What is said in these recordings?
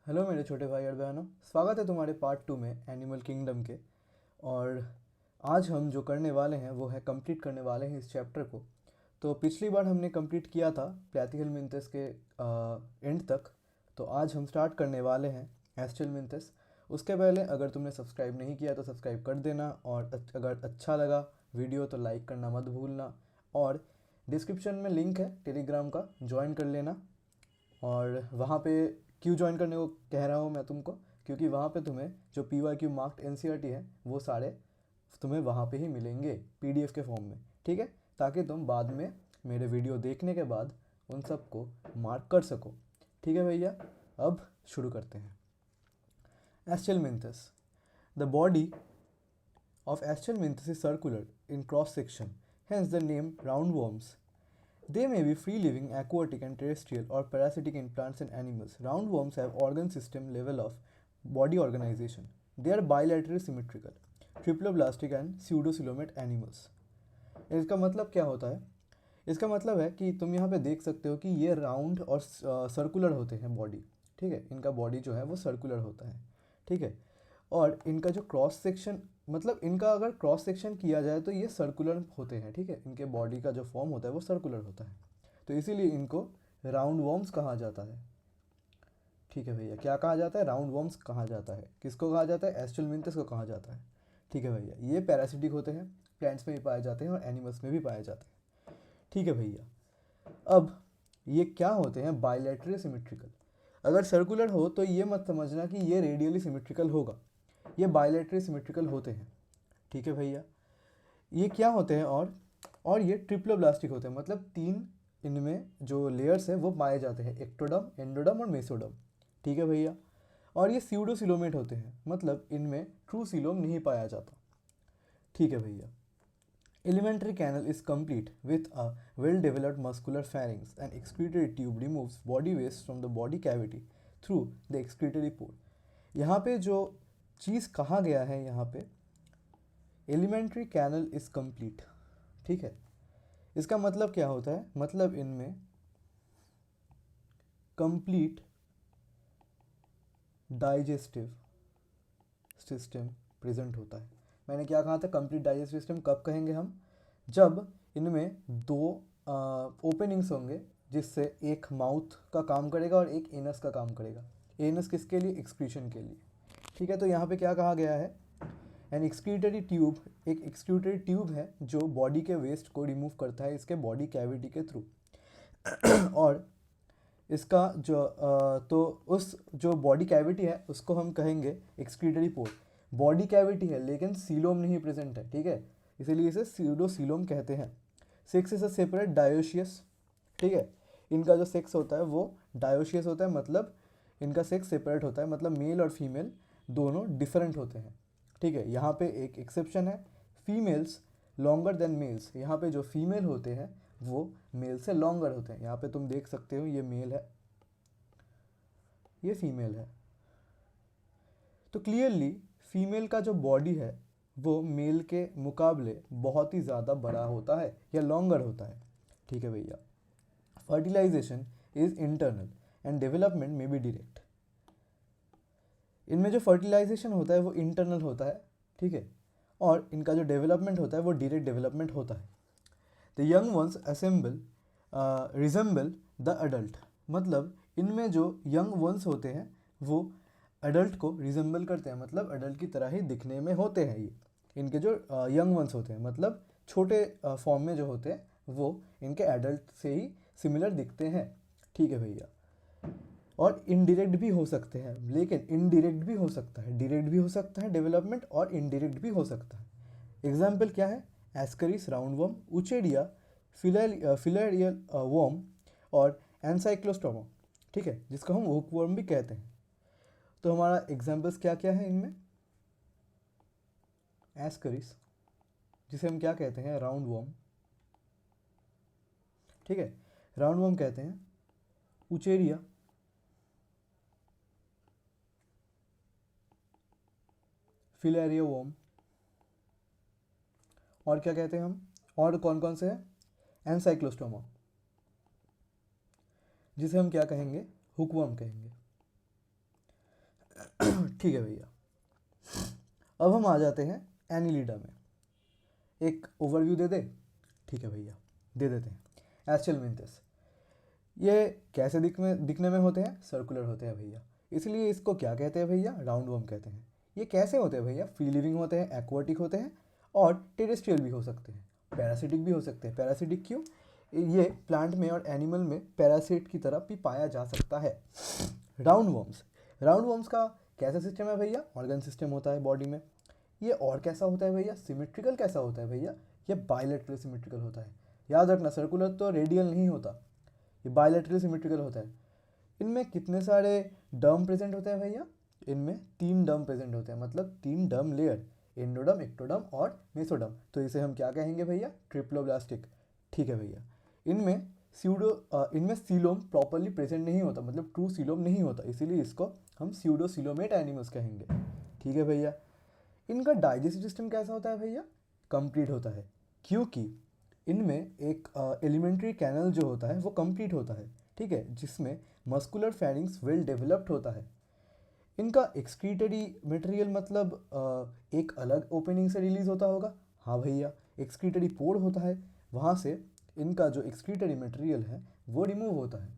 Hello मेरे छोटे भाई और बहनों, स्वागत है तुम्हारे पार्ट 2 में एनिमल किंगडम के। और आज हम जो करने वाले हैं वो है कंप्लीट करने वाले हैं इस चैप्टर को। तो पिछली बार हमने कंप्लीट किया था प्लेथिहेल्मिंथस के एंड तक। तो आज हम स्टार्ट करने वाले हैं एस्टेल्मिंथस। उसके पहले अगर तुमने सब्सक्राइब नहीं किया तो सब्सक्राइब कर देना, और अगर अच्छा लगा वीडियो तो लाइक करना मत भूलना। और डिस्क्रिप्शन में लिंक है टेलीग्राम का, ज्वाइन कर लेना। और वहाँ पे क्यों ज्वाइन करने को कह रहा हूँ मैं तुमको, क्योंकि वहाँ पे तुम्हें जो PYQ मार्क्ड NCERT है वो सारे तुम्हें वहाँ पे ही मिलेंगे PDF के फॉर्म में, ठीक है। ताकि तुम बाद में मेरे वीडियो देखने के बाद उन सबको मार्क कर सको, ठीक है भैया। अब शुरू करते हैं। Aschelminthes. The body of Aschelminthus is circular in cross section, hence the name roundworms. They may be free-living, aquatic and terrestrial, or parasitic in plants and animals. Roundworms have organ system level of body organization. They are bilaterally symmetrical, triploblastic and pseudocoelomate animals. इसका मतलब क्या होता है? इसका मतलब है कि तुम यहाँ पे देख सकते हो कि ये राउंड और सर्कुलर होते हैं बॉडी, ठीक है। इनका बॉडी जो है वो सर्कुलर होता है, ठीक है। और इनका जो क्रॉस सेक्शन, मतलब इनका अगर क्रॉस सेक्शन किया जाए तो ये सर्कुलर होते हैं, ठीक है। इनके बॉडी का जो फॉर्म होता है वो सर्कुलर होता है, तो इसीलिए इनको राउंड वॉर्म्स कहा जाता है, ठीक है भैया। क्या कहा जाता है? राउंड वॉर्म्स कहा जाता है। किसको कहा जाता है? एस्टेल्मिंथस को कहा जाता है, ठीक है भैया। ये पैरासिटिक होते हैं, प्लांट्स में भी पाए जाते हैं और एनिमल्स में भी पाए जाते हैं, ठीक है भैया। अब ये क्या होते हैं? Bilaterally symmetrical. अगर सर्कुलर हो तो ये मत समझना कि ये रेडियली सिमेट्रिकल होगा, ये बायलैटरली सिमेट्रिकल होते हैं, ठीक है भैया। ये क्या होते हैं? और ये ट्रिप्लोब्लास्टिक होते हैं, मतलब तीन इनमें जो लेयर्स हैं वो पाए जाते हैं, एक्टोडर्म, एंडोडर्म और मेसोडर्म, ठीक है भैया। और ये स्यूडोसिलोमेट होते हैं, मतलब इनमें ट्रू सिलोम नहीं पाया जाता, ठीक है भैया। Alimentary canal is complete with a well-developed muscular pharynx. An excretory tube removes body waste from the body cavity through the excretory pore. यहाँ पे जो चीज़ कहा गया है, यहाँ पे एलिमेंट्री कैनल इज कंप्लीट, ठीक है। इसका मतलब क्या होता है? मतलब इनमें कंप्लीट डाइजेस्टिव सिस्टम प्रेजेंट होता है। मैंने क्या कहा था? कंप्लीट डाइजेस्टिव सिस्टम कब कहेंगे हम? जब इनमें दो ओपनिंग्स होंगे, जिससे एक माउथ का काम करेगा और एक एनस का काम करेगा। एनस किसके लिए? एक्सक्रीशन के लिए, ठीक है। तो यहाँ पे क्या कहा गया है? एन एक्सक्रीटरी ट्यूब, एक एक्सक्रीटरी ट्यूब है जो बॉडी के वेस्ट को रिमूव करता है इसके बॉडी कैविटी के थ्रू। और इसका जो तो उस जो बॉडी कैविटी है उसको हम कहेंगे एक्सक्रीटरी पोर। बॉडी कैविटी है लेकिन सीलोम नहीं प्रेजेंट है, ठीक है, इसीलिए इसे सीडोसीलोम कहते हैं। Sex is a separate dioecious, ठीक है। इनका जो सेक्स होता है वो डायोशियस होता है, मतलब इनका सेक्स सेपरेट होता है, मतलब मेल और फीमेल दोनों डिफरेंट होते हैं, ठीक है। यहाँ पे एक एक्सेप्शन है, फीमेल्स लॉन्गर देन मेल्स। यहाँ पे जो फीमेल होते हैं वो मेल से लॉन्गर होते हैं। यहाँ पे तुम देख सकते हो ये मेल है, ये फीमेल है। तो क्लियरली फीमेल का जो बॉडी है वो मेल के मुकाबले बहुत ही ज़्यादा बड़ा होता है या लॉन्गर होता है, ठीक है भैया। Fertilisation is internal and development may be direct. इनमें जो फर्टिलाइजेशन होता है वो इंटरनल होता है, ठीक है। और इनका जो डेवलपमेंट होता है वो डायरेक्ट डेवलपमेंट होता है। The young ones assemble resemble the adult, मतलब इनमें जो यंग वंस होते हैं वो अडल्ट को रिजेंबल करते हैं, मतलब अडल्ट की तरह ही दिखने में होते हैं। ये इनके जो यंग वंस होते हैं, मतलब छोटे फॉर्म में जो होते हैं वो इनके एडल्ट से ही सिमिलर दिखते हैं, ठीक है भैया। और इनडायरेक्ट भी हो सकते हैं, लेकिन इनडायरेक्ट भी हो सकता है, डायरेक्ट भी हो सकता है डेवलपमेंट, और इनडायरेक्ट भी हो सकता है। एग्जाम्पल क्या है? Ascaris round worm, Wuchereria, filarial worm और एनसाइक्लोस्टोमा, ठीक है, जिसको हम हुक वर्म भी कहते हैं। तो हमारा एग्जाम्पल्स क्या क्या है इनमें? एस्करिस, जिसे हम क्या कहते हैं? राउंड वर्म, ठीक है, राउंड वर्म कहते हैं। उचेरिया, फिलेरिया वर्म, और क्या कहते हैं हम? और कौन कौन से हैं? एनसाइक्लोस्टोमा, जिसे हम क्या कहेंगे? हुकवर्म कहेंगे। ठीक है भैया, अब हम आ जाते हैं एनिलिडा में। एक ओवरव्यू दे दे। ठीक है भैया, दे देते हैं। एस्चेलमिंथस ये कैसे दिखने में होते हैं? सर्कुलर होते हैं भैया, इसलिए इसको क्या कहते हैं भैया? राउंड वर्म कहते हैं। ये कैसे होते हैं भैया? फ्री लिविंग होते हैं, एक्वाटिक होते हैं और टेरेस्ट्रियल भी हो सकते हैं, पैरासिटिक भी हो सकते हैं। पैरासिटिक क्यों? ये प्लांट में और एनिमल में पैरासिट की तरह भी पाया जा सकता है। राउंड वर्म्स का कैसा सिस्टम है भैया? ऑर्गन सिस्टम होता है बॉडी में। ये और कैसा होता है भैया? सिमेट्रिकल कैसा होता है भैया? ये बायलैटरल सिमेट्रिकल होता है। याद रखना, सर्कुलर तो रेडियल नहीं होता, ये बायलैटरल सिमेट्रिकल होता है। इनमें कितने सारे डर्म प्रेजेंट होते हैं भैया? इनमें 3 डर्म प्रेजेंट होते हैं, मतलब 3 डर्म लेयर, एंडोडर्म, एक्टोडर्म और मेसोडर्म। तो इसे हम क्या कहेंगे भैया? ट्रिप्लोब्लास्टिक। ठीक है भैया, इनमें सीलोम प्रॉपरली प्रेजेंट नहीं होता, मतलब ट्रू सीलोम नहीं होता, इसीलिए इसको हम स्यूडोसीलोमेट एनिमल्स कहेंगे। ठीक है भैया, इनका डाइजेस्टिव सिस्टम कैसा होता है भैया? कंप्लीट होता है, क्योंकि इनमें एक एलिमेंट्री कैनल जो होता है वो कंप्लीट होता है। ठीक है, जिसमें मस्कुलर फेरिंग्स वेल डेवलप्ड होता है। इनका एक्सक्रीटरी मटेरियल मतलब एक अलग ओपनिंग से रिलीज होता होगा। हाँ भैया, एक्सक्रीटरी पोर होता है, वहाँ से इनका जो एक्सक्रीटरी मटेरियल है वो रिमूव होता है।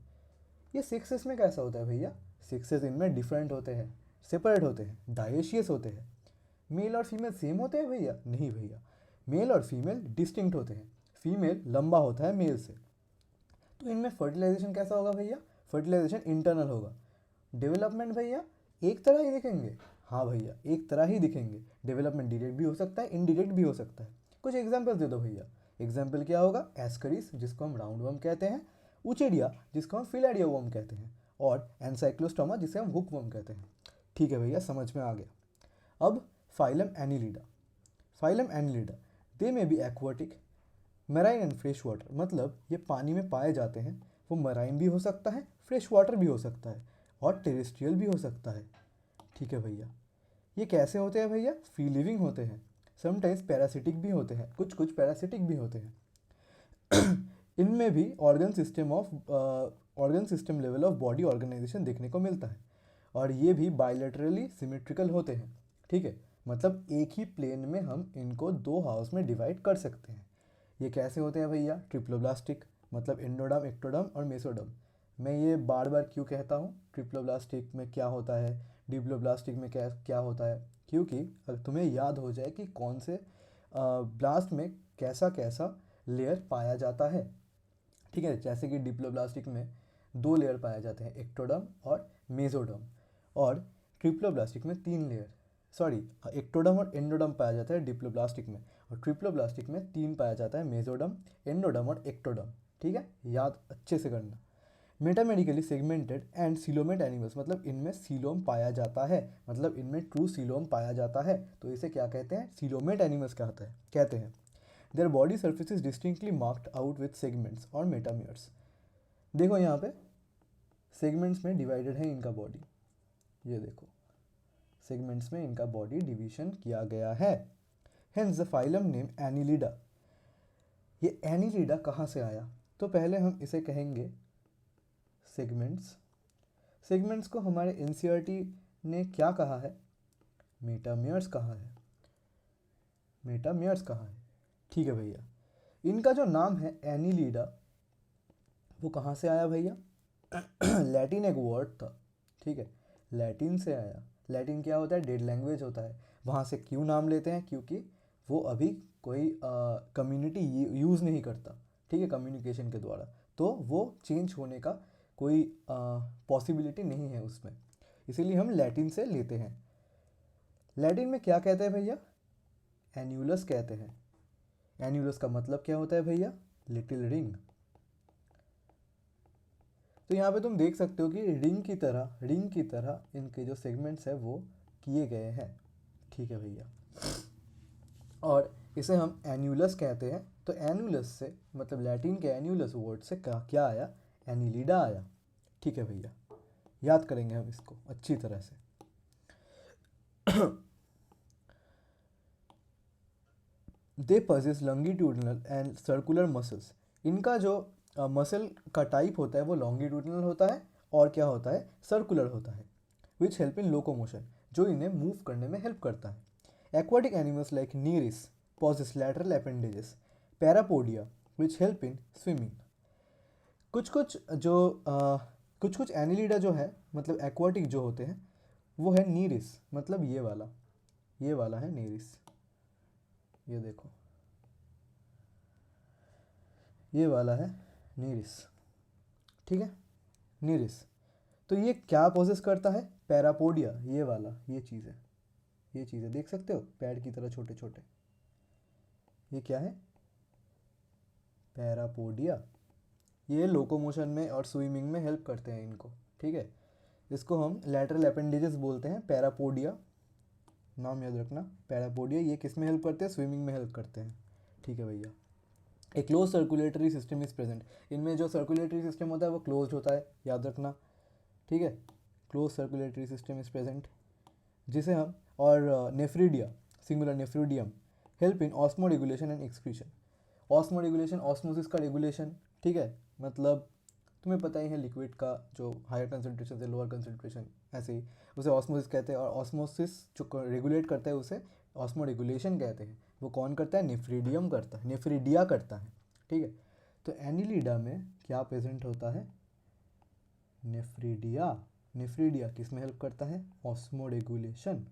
ये सेक्सेस में कैसा होता है भैया? सेक्सेस इनमें डिफरेंट होते हैं, सेपरेट होते हैं, डायेशियस होते हैं। मेल और फीमेल सेम होते हैं भैया? नहीं भैया, मेल और फीमेल डिस्टिंक्ट होते हैं। फीमेल लंबा होता है मेल से। तो इनमें फर्टिलाइजेशन कैसा होगा भैया? फर्टिलाइजेशन इंटरनल होगा। डेवलपमेंट भैया एक तरह ही दिखेंगे। हाँ भैया, एक तरह ही दिखेंगे। डेवलपमेंट डायरेक्ट भी हो सकता है, इनडायरेक्ट भी हो सकता है। कुछ एग्जाम्पल्स दे दो भैया। एग्जाम्पल क्या होगा? एस्करिस, जिसको हम राउंड वर्म कहते हैं, उचेडिया, जिसको हम फिलाडिया वर्म कहते हैं, और एनसाइक्लोस्टोमा, जिसे हम हुक वर्म कहते हैं। ठीक है भैया, समझ में आ गया। अब phylum Annelida. Phylum Annelida, they may be aquatic, marine and fresh water, मतलब ये पानी में पाए जाते हैं। वो मराइन भी हो सकता है, फ्रेश वाटर भी हो सकता है, और टेरेस्ट्रियल भी हो सकता है। ठीक है भैया, ये कैसे होते हैं भैया? फ्री लिविंग होते हैं। समटाइम्स पैरासिटिक भी होते हैं, कुछ पैरासिटिक भी होते हैं। इनमें भी organ system level of body organisation देखने को मिलता है, और ये भी बायलैटरली सिमेट्रिकल होते हैं। ठीक है, मतलब एक ही प्लेन में हम इनको 2 हाउस में डिवाइड कर सकते हैं। ये कैसे होते हैं भैया? ट्रिप्लोब्लास्टिक, मतलब एंडोडर्म, एक्टोडर्म और मेसोडर्म। मैं ये बार बार क्यों कहता हूँ? ट्रिप्लोब्लास्टिक में क्या होता है, डिप्लोब्लास्टिक में क्या क्या होता है, क्योंकि अगर तुम्हें याद हो जाए कि कौन से ब्लास्ट में कैसा कैसा लेयर पाया जाता है। ठीक है, जैसे कि डिप्लोब्लास्टिक में 2 लेयर पाए जाते हैं, एक्टोडर्म और मेसोडर्म, और ट्रिप्लोब्लास्टिक में 3 लेयर, सॉरी, एक्टोडर्म और एंडोडर्म पाया जाता है डिप्लोब्लास्टिक में, और ट्रिप्लोब्लास्टिक में 3 पाया जाता है, मेसोडर्म, एंडोडर्म और एक्टोडर्म। ठीक है, याद अच्छे से करना। मेटामेडिकली सेगमेंटेड एंड सीलोमेट एनिमल्स, मतलब इनमें सीलोम पाया जाता है, मतलब इनमें ट्रू सीलोम पाया जाता है, तो इसे क्या कहते हैं? सीलोमेट एनिमल्स कहते हैं। Their body surface is distinctly marked out with segments और मेटामियर्स। देखो यहाँ पे सेगमेंट्स में डिवाइडेड है इनका बॉडी, ये देखो सेगमेंट्स में इनका बॉडी डिवीजन किया गया है। Hence the phylum name Annelida. ये एनिलिडा कहाँ से आया? तो पहले हम इसे कहेंगे सेगमेंट्स। सेगमेंट्स को हमारे एनसीईआरटी ने क्या कहा है? मेटामियर्स कहा है। मेटामियर्स कहा है। ठीक है भैया, इनका जो नाम है एनिलिडा, वो कहाँ से आया भैया? लैटिन एक वर्ड था। ठीक है, लैटिन से आया। लैटिन क्या होता है? डेड लैंग्वेज होता है। वहाँ से क्यों नाम लेते हैं? क्योंकि वो अभी कोई कम्युनिटी यूज़ नहीं करता। ठीक है, कम्युनिकेशन के द्वारा, तो वो चेंज होने का कोई पॉसिबिलिटी नहीं है उसमें, इसीलिए हम लैटिन से लेते हैं। लैटिन में क्या कहते हैं भैया? एन्यूलस कहते हैं। एन्यूलस का मतलब क्या होता है भैया? Little ring. तो यहाँ पे तुम देख सकते हो कि रिंग की तरह इनके जो सेगमेंट्स है वो किए गए हैं। ठीक है भैया, और इसे हम एन्यूलस कहते हैं। तो एन्यूलस से, मतलब लैटिन के एन्यूलस वर्ड से क्या आया? एनिलिडा आया। ठीक है भैया, याद करेंगे हम इसको अच्छी तरह से। They possess longitudinal and circular muscles. इनका जो मसल का टाइप होता है वो लॉन्गिट्यूडनल होता है, और क्या होता है? सर्कुलर होता है। विच हेल्प इन लोकोमोशन, जो इन्हें मूव करने में हेल्प करता है। Aquatic animals like Nereis possess lateral appendages, parapodia which help in swimming. कुछ कुछ एनिलिडा जो है मतलब एक्वाटिक जो होते हैं वो है नीरिस, मतलब ये वाला है नीरिस, ये देखो ये वाला है नीरिस, ठीक है नीरिस। तो ये क्या पोजेस करता है, पैरापोडिया, ये वाला ये चीज़ है देख सकते हो पैड की तरह छोटे छोटे, ये क्या है पैरापोडिया। ये लोकोमोशन में और स्विमिंग में हेल्प करते हैं इनको, ठीक है। इसको हम लैटरल अपेंडेजेस बोलते हैं, पैरापोडिया, नाम याद रखना पैरापोडिया। ये किस में हेल्प करते हैं, स्विमिंग में हेल्प करते हैं, ठीक है भैया। A closed circulatory system is present, इनमें जो सर्कुलेटरी सिस्टम होता है वो क्लोज होता है, याद रखना, ठीक है। Close circulatory system is present, जिसे हम और nephridia singular nephridium help in osmo regulation and excretion. Osmo regulation osmosis का रेगुलेशन, ठीक है, मतलब तुम्हें पता ही है लिक्विड का जो हायर कंसनट्रेशन से लोअर कंसनट्रेशन, ऐसे ही उसे ऑस्मोसिस कहते हैं, और ऑस्मोसिस जो रेगुलेट करता है उसे ऑस्मो रेगुलेशन कहते हैं। वो कौन करता है, नेफ्रीडियम करता है, नेफ्रीडिया करता है, ठीक है। तो एनिलिडा में क्या प्रेजेंट होता है, नेफ्रीडिया। नेफ्रीडिया किस में हेल्प करता है, ऑस्मो रेगुलेशन,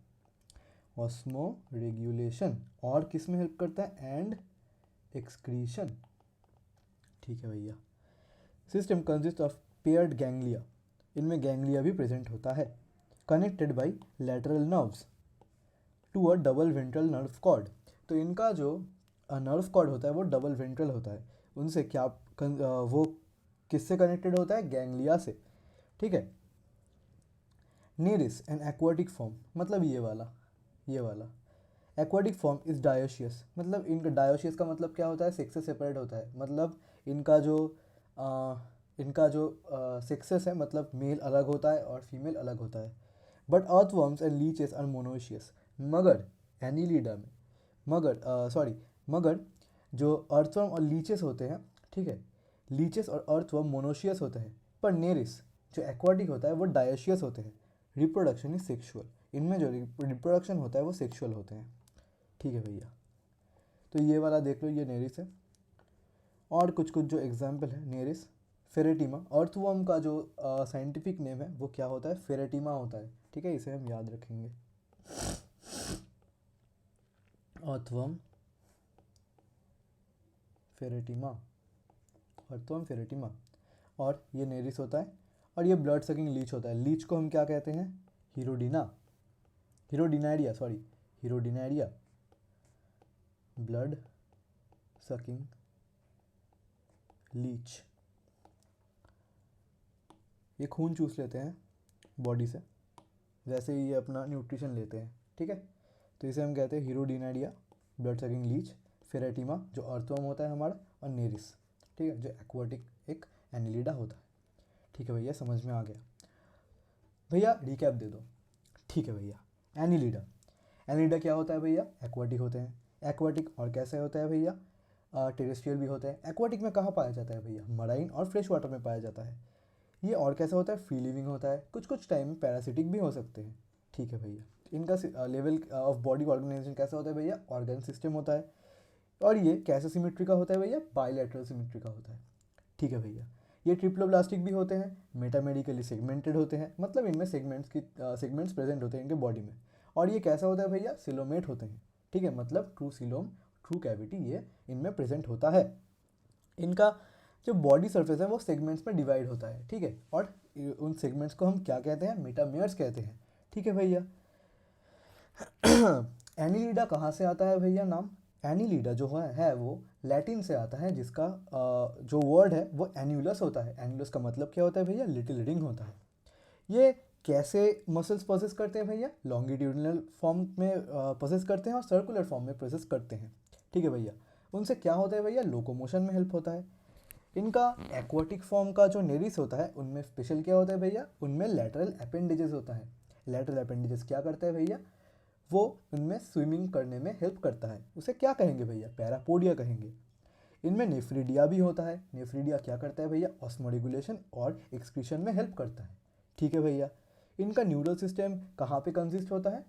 और किस में हेल्प करता है, एंड एक्सक्रीशन, ठीक है भैया। System consist of paired ganglia, इनमें गैंग्लिया भी प्रेजेंट होता है, connected by lateral nerves to a double ventral nerve cord. तो इनका जो नर्व कॉर्ड होता है वो डबल वेंट्रल होता है, उनसे क्या वो किससे कनेक्टेड होता है, गैंग्लिया से, ठीक है। नीरिस एन एक्वाटिक फॉर्म, मतलब ये वाला एक्वाटिक फॉर्म इज डायोशियस, मतलब इनका डायोशियस का मतलब क्या होता है, सेक्स से सेपरेट होता है, मतलब इनका जो सेक्सेस है, मतलब मेल अलग होता है और फीमेल अलग होता है। But earthworms and leeches are monoecious, मगर एनिलिडा में मगर जो अर्थवर्म और लीचेस होते हैं, ठीक है, लीचेस और अर्थवर्म मोनोशियस होते हैं, पर नेरिस जो एक्वाटिक होता है वो डायोशियस होते हैं। रिप्रोडक्शन इज सेक्सुअल, इनमें जो रिप्रोडक्शन होता है वो सेक्सुअल होते हैं, ठीक है भैया। तो ये वाला देख लो, ये नेरिस है। और कुछ जो एग्जाम्पल है, नेरिस, फेरेटिमा, अर्थवर्म का जो साइंटिफिक नेम है वो क्या होता है, फेरेटिमा होता है, ठीक है, इसे हम याद रखेंगे, अर्थवर्म फेरेटिमा, अर्थवर्म फेरेटिमा। और ये नेरिस होता है, और ये ब्लड सकिंग लीच होता है। लीच को हम क्या कहते हैं, हीरोडिनारिया, ब्लड सकिंग लीच। ये खून चूस लेते हैं बॉडी से, जैसे ही ये अपना न्यूट्रिशन लेते हैं, ठीक है। तो इसे हम कहते हैं हीरोडिनारिया, ब्लड सकिंग लीच, फेरेटिमा जो अर्थवर्म होता है हमारा, और नेरिस, ठीक है, जो एक्वाटिक एक एनिलिडा होता है, ठीक है भैया, समझ में आ गया भैया, रिकैप दे दो, ठीक है भैया। एनिलिडा क्या होता है भैया, एक्वाटिक होते हैं, एक्वाटिक और कैसे होता है भैया, टेरेस्ट्रियल भी होते हैं। एक्वाटिक में कहाँ पाया जाता है भैया, मराइन और फ्रेश वाटर में पाया जाता है। ये और कैसा होता है, फ्री लिविंग होता है, कुछ टाइम में पैरासिटिक भी हो सकते हैं, ठीक है भैया। इनका लेवल ऑफ बॉडी ऑर्गेनाइजेशन कैसा होता है भैया, ऑर्गन सिस्टम होता है। और ये कैसे सिमेट्री का होता है भैया, बायलैटरल सिमेट्री का होता है, ठीक है भैया। ये ट्रिप्लोब्लास्टिक भी होते हैं, मेटामेडिकली सेगमेंटेड होते हैं, मतलब इनमें सेगमेंट्स प्रेजेंट होते हैं इनके बॉडी में। और ये कैसा होता है भैया, सिलोमेट होते हैं, ठीक है, मतलब ट्रू सिलोम, ट्रू कैविटी ये इनमें प्रेजेंट होता है। इनका जो बॉडी सरफेस है वो सेगमेंट्स में डिवाइड होता है, ठीक है, और उन सेगमेंट्स को हम क्या कहते हैं, मेटामेयर्स कहते हैं, ठीक है भैया। एनिलिडा कहाँ से आता है भैया नाम, एनिलिडा जो है वो लैटिन से आता है, जिसका जो वर्ड है वो एन्यूलस होता है। एन्यूलस का मतलब क्या होता है भैया, लिटिल रिंग होता है। ये कैसे मसल्स प्रोसेस करते हैं भैया, लॉन्गिट्यूडिनल फॉर्म में प्रोसेस करते हैं और सर्कुलर फॉर्म में प्रोसेस करते हैं, ठीक है भैया। उनसे क्या होता है भैया, लोकोमोशन में हेल्प होता है। इनका एक्वाटिक फॉर्म का जो नेरिस होता है उनमें स्पेशल क्या होता है भैया, उनमें लैटरल अपेंडेजेस होता है। लैटरल अपेंडेजेस क्या करता है भैया, वो उनमें स्विमिंग करने में हेल्प करता है, उसे क्या कहेंगे भैया, पैरापोडिया कहेंगे। इनमें नेफ्रीडिया भी होता है। नेफ्रीडिया क्या करता है भैया, ऑस्मो रेगुलेशन और एक्सक्रीशन में हेल्प करता है, ठीक है भैया। इनका न्यूरल सिस्टम कहाँ पे कंसिस्ट होता है?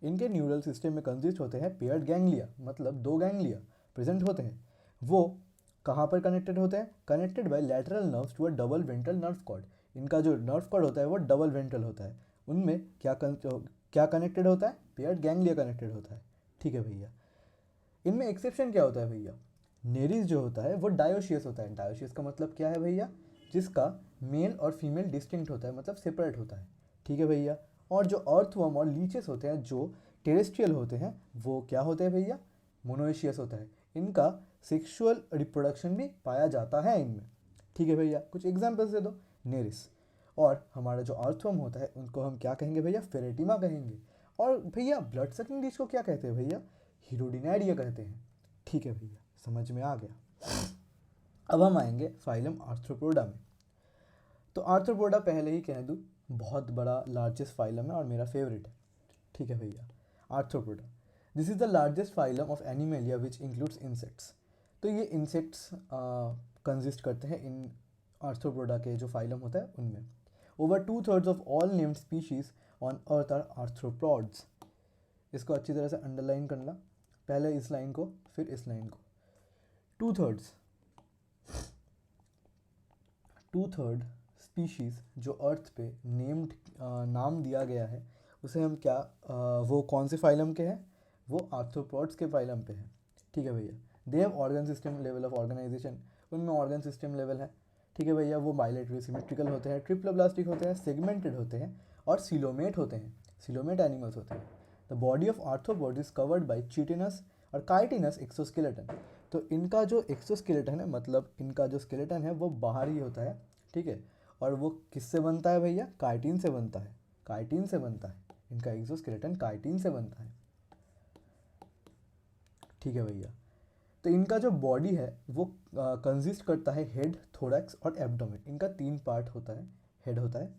इनके न्यूरल सिस्टम में कंसिस्ट होते हैं पेयर्ड गैंग्लिया, मतलब 2 गैंग्लिया प्रेजेंट होते हैं। वो कहाँ पर कनेक्टेड होते हैं? Connected by lateral nerves to a double ventral nerve cord. इनका जो नर्व कॉर्ड होता है वो डबल वेंट्रल होता है। उनमें क्या कनेक्टेड होता है? पेयर्ड गैंग्लिया कनेक्टेड होता है। ठीक है भैया। इनमें एक्सेप्शन क्या होता है भैया? नेरिस जो होता है वो डायोशियस होता है। डायोशियस का मतलब क्या है भैया? जिसका मेल और फीमेल डिस्टिंक्ट होता है, मतलब सेपरेट होता है। ठीक है भैया। और जो अर्थवर्म और लीचेस होते हैं जो टेरेस्ट्रियल होते हैं वो क्या होते हैं भैया? मोनोएशियस होता है। इनका सेक्सुअल रिप्रोडक्शन भी पाया जाता है इनमें। ठीक है भैया, कुछ एग्जाम्पल्स दे दो। नेरिस। और हमारा जो अर्थवर्म होता है उनको हम क्या कहेंगे भैया? फेरेटिमा कहेंगे। और भैया ब्लड सकिंग डिश को क्या कहते हैं भैया? हिरोडिनाइडिया कहते हैं। ठीक है भैया, समझ में आ गया। अब हम आएंगे फाइलम आर्थ्रोपोडा में। तो आर्थ्रोपोडा पहले ही कह दूँ बहुत बड़ा लार्जेस्ट फाइलम है और मेरा फेवरेट है। ठीक है भैया। Arthropoda, this is the largest phylum of animalia which includes insects. तो ये इंसेक्ट्स कंसिस्ट करते हैं इन आर्थ्रोपोडा के जो फाइलम होता है उनमें। Over 2/3 of all named species on earth are arthropods. इसको अच्छी तरह से अंडरलाइन करना, पहले इस लाइन को फिर इस लाइन को। 2/3 स्पीशीज़ जो अर्थ पे नेम्ड नाम दिया गया है उसे हम क्या वो कौन से फाइलम के हैं? वो आर्थ्रोपॉड्स के फाइलम पे हैं। ठीक है भैया। They have organ system level of organisation, उनमें ऑर्गन सिस्टम लेवल है। ठीक है भैया। वो बायलेटरली सिमेट्रिकल होते हैं, ट्रिप्लोब्लास्टिक होते हैं, सेगमेंटेड होते हैं और सिलोमेट होते हैं। सिलोमेट एनिमल्स होते हैं। The body of arthropod is covered by chitinous और काइटिनस एक्सोस्केलेटन। तो इनका जो एक्सोस्केलेटन है, मतलब इनका जो स्केलेटन है वो बाहरी होता है। ठीक है। और वो किससे बनता है भैया? काइटिन से बनता है। काइटिन से बनता है। इनका एक्सोस्केलेटन काइटिन से बनता है। ठीक है भैया। तो इनका जो बॉडी है वो कंसिस्ट करता है हेड, थोरैक्स और एब्डोमेन। इनका 3 पार्ट होता है। हेड होता है,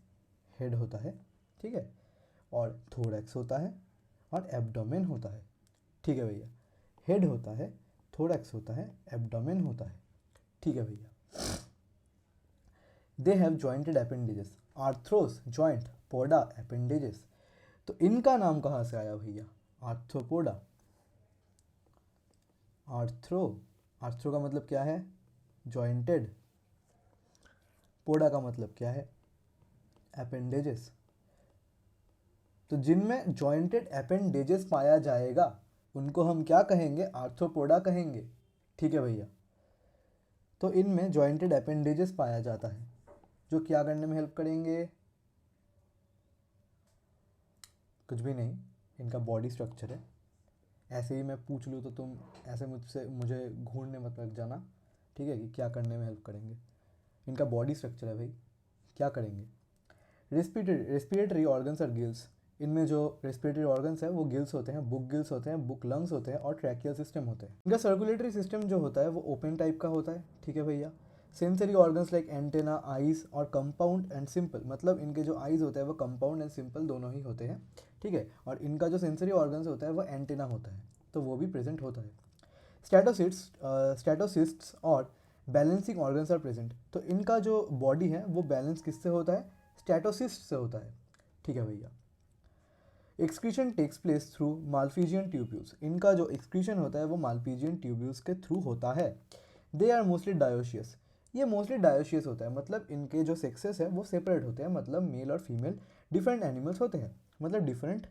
हेड होता है, ठीक है, और थोरैक्स होता है और एब्डोमेन होता है। ठीक है भैया। हेड होता है, थोरैक्स होता है, एब्डोमेन होता है। ठीक है भैया। They have jointed appendages. Arthros joint, poda appendages. तो इनका नाम कहाँ से आया भैया? आर्थ्रोपोडा। आर्थ्रो, आर्थ्रो का मतलब क्या है? जॉइंटेड। पोडा का मतलब क्या है? अपेंडेजेस। तो जिनमें जॉइंटेड अपेंडेजेस पाया जाएगा उनको हम क्या कहेंगे? आर्थ्रोपोडा कहेंगे। ठीक है भैया। तो इनमें जॉइंटेड अपेंडेजेस पाया जाता है जो क्या करने में हेल्प करेंगे? कुछ भी नहीं, इनका बॉडी स्ट्रक्चर है। ऐसे ही मैं पूछ लूँ तो तुम ऐसे मुझे घूरने मत लग जाना। ठीक है, कि क्या करने में हेल्प करेंगे। इनका बॉडी स्ट्रक्चर है भाई, क्या करेंगे? रेस्पिरेटरी ऑर्गन्स और गिल्स। इनमें जो रेस्पिरेटरी ऑर्गन्स है वो गिल्स होते हैं, बुक गिल्स होते हैं, बुक लंग्स होते हैं और ट्रैकियल सिस्टम होते हैं। इनका सर्कुलेटरी सिस्टम जो होता है वो ओपन टाइप का होता है। ठीक है भैया। Sensory organs like antenna, eyes और कंपाउंड एंड सिंपल, मतलब इनके जो आइज होते हैं वो कंपाउंड एंड सिंपल दोनों ही होते हैं। ठीक है। और इनका जो सेंसरी ऑर्गन्स होता है वो एंटेना होता है, तो वो भी प्रेजेंट होता है। स्टैटोसिस्ट्स और बैलेंसिंग ऑर्गन्स आर प्रेजेंट। तो इनका जो बॉडी है वो बैलेंस किससे होता है? स्टैटोसिस्ट से होता है। ठीक है भैया। Excretion takes place through Malpighian tubules. इनका जो एक्सक्रीशन होता है वो मालफिजियन ट्यूब्यूल्स के थ्रू होता है। They are mostly dioecious. ये मोस्टली डायोशियस होता है, मतलब इनके जो सेक्सेस है वो सेपरेट होते हैं, मतलब मेल और फीमेल डिफरेंट एनिमल्स होते हैं, मतलब डिफरेंट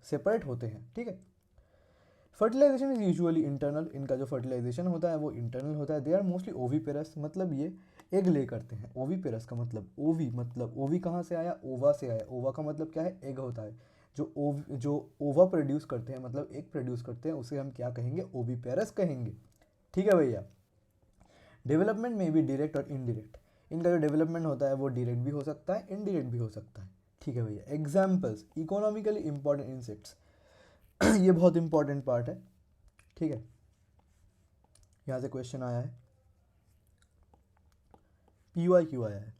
सेपरेट होते हैं। ठीक है। Fertilisation is usually internal. इनका जो फर्टिलाइजेशन होता है वो इंटरनल होता है। दे आर मोस्टली ओवीपेरस, मतलब ये एग ले करते हैं। ओवीपेरस का मतलब ओवी, मतलब ओवी कहाँ से आया? ओवा से आया। ओवा का मतलब क्या है? एग होता है। जो ओवा प्रोड्यूस करते हैं, मतलब एग प्रोड्यूस करते हैं, उसे हम क्या कहेंगे? ओवीपेरस कहेंगे। ठीक है भैया। डेवलपमेंट में भी डायरेक्ट और इनडायरेक्ट। इनका जो डेवलपमेंट होता है वो डायरेक्ट भी हो सकता है, इनडायरेक्ट भी हो सकता है। ठीक है भैया। Examples, economically important insects. ये बहुत इंपॉर्टेंट पार्ट है। ठीक है, यहाँ से क्वेश्चन आया है, PYQ आया है।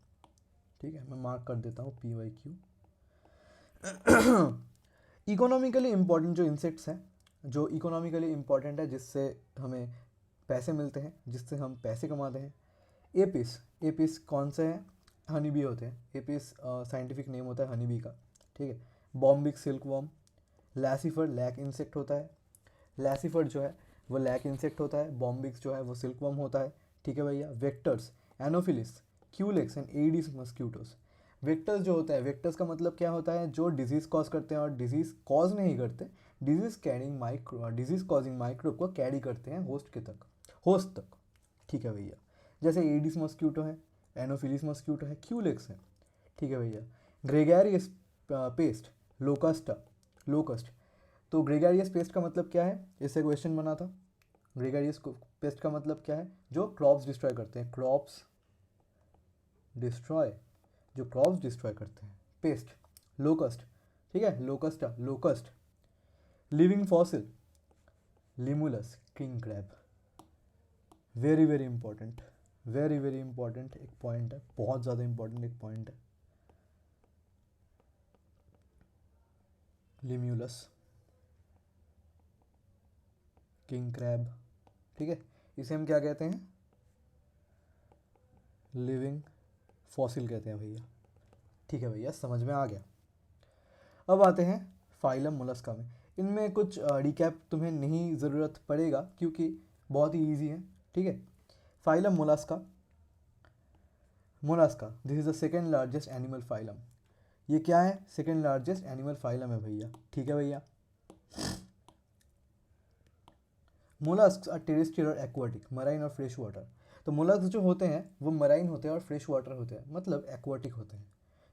ठीक है, मैं मार्क कर देता हूँ PYQ। इकोनॉमिकली इंपॉर्टेंट जो इंसेक्ट्स हैं, जो इकोनॉमिकली इंपॉर्टेंट है, जिससे हमें पैसे मिलते हैं, जिससे हम पैसे कमाते हैं। एपिस, एपिस कौन से हैं? हनी बी होते हैं, एपिस साइंटिफिक नेम होता है हनी बी का, ठीक है। बॉम्बिक सिल्क वॉर्म, लैसीफर लैक इंसेक्ट होता है, लैसीफर जो है वो लैक इंसेक्ट होता है, बॉम्बिक्स जो है वो सिल्क वॉर्म होता है, ठीक है भैया। Vectors Anopheles, Culex and Aedes mosquitoes. Vectors जो होता है, वेक्टर्स का मतलब क्या होता है, जो डिजीज़ कॉज करते हैं और डिजीज़ कॉज नहीं करते, डिजीज़ कॉजिंग माइक्रोब को कैरी करते हैं होस्ट तक, ठीक है भैया। जैसे एडिस मस्क्यूटो है, एनोफिलिस मस्क्यूटो है, क्यूलेक्स है, ठीक है भैया। Gregarious paste, locust. तो ग्रेगेरियस पेस्ट का मतलब क्या है, इससे क्वेश्चन बना था। ग्रेगेरियस पेस्ट का मतलब क्या है, जो क्रॉप्स डिस्ट्रॉय करते हैं, जो क्रॉप्स डिस्ट्रॉय करते हैं। पेस्ट, लोकस्ट, ठीक है, locust. Living fossil, Limulus, king crab. Very very important, very very important एक पॉइंट है, बहुत ज़्यादा इंपॉर्टेंट एक पॉइंट है, लिम्यूलस, किंग क्रैब, ठीक है। इसे हम क्या कहते हैं, लिविंग फॉसिल कहते हैं भैया, ठीक है भैया, समझ में आ गया। अब आते हैं फाइलम मोलस्का में। इनमें कुछ रिकैप तुम्हें नहीं ज़रूरत पड़ेगा क्योंकि बहुत ही ईजी है, ठीक है। Phylum Mollusca, this is the second largest animal phylum. ये क्या है, सेकेंड लार्जेस्ट एनिमल फाइलम है भैया, ठीक है भैया। मोलस्क्स आर टेरेस्ट्रियल और एक्वाटिक, मराइन और फ्रेश वाटर। तो मोलस्क जो होते हैं वो मराइन होते हैं और फ्रेश वाटर होते हैं, मतलब एक्वाटिक होते हैं।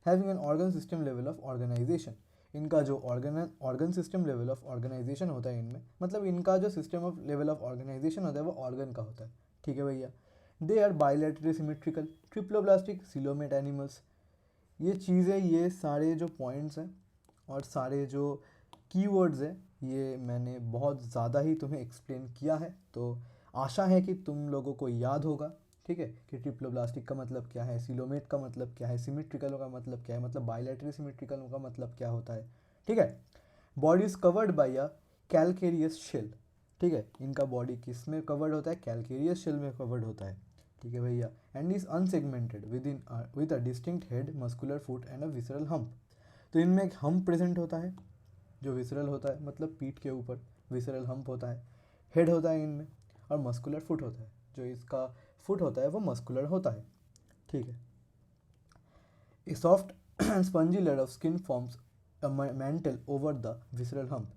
Having an organ system level of organisation, इनका जो organ system level of organisation होता है इनमें, मतलब इनका जो system of level of organisation होता है वो ऑर्गन का होता है, ठीक है भैया। They are bilaterally symmetrical, triploblastic, coelomate animals. ये चीज़ें, ये सारे जो पॉइंट्स हैं और सारे जो कीवर्ड्स हैं, ये मैंने बहुत ज़्यादा ही तुम्हें एक्सप्लेन किया है, तो आशा है कि तुम लोगों को याद होगा, ठीक है, कि ट्रिप्लोब्लास्टिक का मतलब क्या है, सिलोमेट का मतलब क्या है, सिमेट्रिकल का मतलब क्या है, मतलब बायलैटरली सिमेट्रिकल का मतलब क्या होता है, ठीक है। Body is covered by a calcareous shell, ठीक है, इनका बॉडी किस में कवर्ड होता है, कैलकेरियस शेल में कवर्ड होता है, ठीक है भैया। And is unsegmented with a distinct head, muscular foot and a visceral hump. तो इनमें एक हम्प प्रेजेंट होता है जो विसरल होता है, मतलब पीठ के ऊपर विसरल हम्प होता है, हेड होता है इनमें, और मस्कुलर फुट होता है, जो इसका फुट होता है वो मस्कुलर होता है, ठीक है। A soft spongy layer of skin forms a mantle over the visceral hump.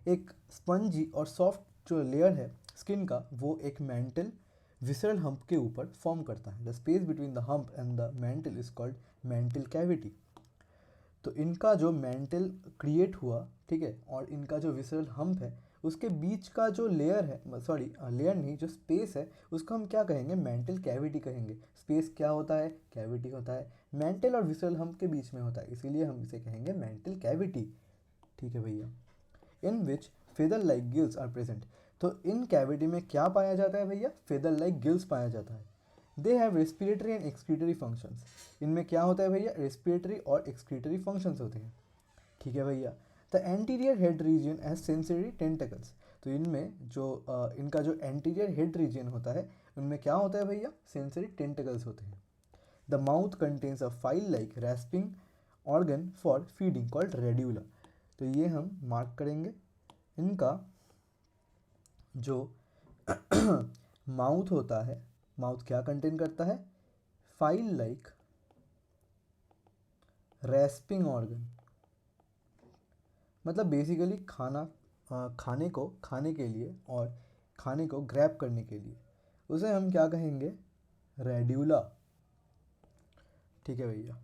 एक स्पंजी और सॉफ्ट जो लेयर है स्किन का, वो एक मैंटल विसरल हम्प के ऊपर फॉर्म करता है। The space between the hump and the mantle is called mantle cavity. तो इनका जो मेंटल क्रिएट हुआ, ठीक है, और इनका जो विसरल हम्प है उसके बीच का जो लेयर है, सॉरी लेयर नहीं, जो स्पेस है उसको हम क्या कहेंगे, मेंटल कैविटी कहेंगे। स्पेस क्या होता है, कैविटी होता है, मेंटल और विसरल हम्प के बीच में होता है, इसीलिए हम इसे कहेंगे मेंटल कैविटी, ठीक है भैया। In which feather like gills are present. तो इन कैविटी में क्या पाया जाता है भैया, फेदर लाइक गिल्स पाया जाता है। They have respiratory and excretory functions. इनमें क्या होता है भैया, रेस्पिरेटरी और एक्सक्रीटरी फंक्शंस होते हैं, ठीक है भैया। The anterior head region has sensory tentacles. तो इनमें जो इनका जो एंटीरियर हेड रीजन होता है उनमें क्या होता है भैया, सेंसरी टेंटिकल्स होते हैं। The mouth contains a file like respiring organ for feeding called radula. तो ये हम मार्क करेंगे। इनका जो माउथ होता है, माउथ क्या कंटेन करता है, फाइल लाइक रेस्पिंग ऑर्गन, मतलब बेसिकली खाने के लिए और खाने को ग्रैब करने के लिए उसे हम क्या कहेंगे, रेड्यूला, ठीक है भैया।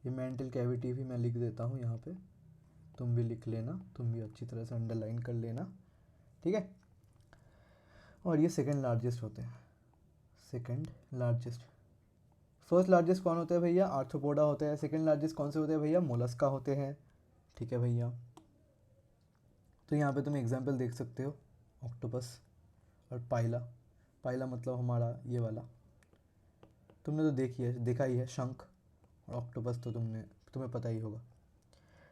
ये मेंटल कैविटी भी मैं लिख देता हूँ यहाँ पे, तुम भी लिख लेना, तुम भी अच्छी तरह से अंडरलाइन कर लेना, ठीक है। और ये सेकंड लार्जेस्ट होते हैं, सेकंड लार्जेस्ट। फर्स्ट लार्जेस्ट कौन होते हैं भैया, आर्थ्रोपोडा होते हैं। सेकंड लार्जेस्ट कौन से होते हैं भैया, मोलस्का होते हैं, ठीक है भैया। तो यहाँ पे तुम एग्जाम्पल देख सकते हो, ऑक्टोपस और पाइला। पाइला मतलब हमारा ये वाला, तुमने तो देखा ही है शंख, और ऑक्टोपस तो तुम्हें पता ही होगा,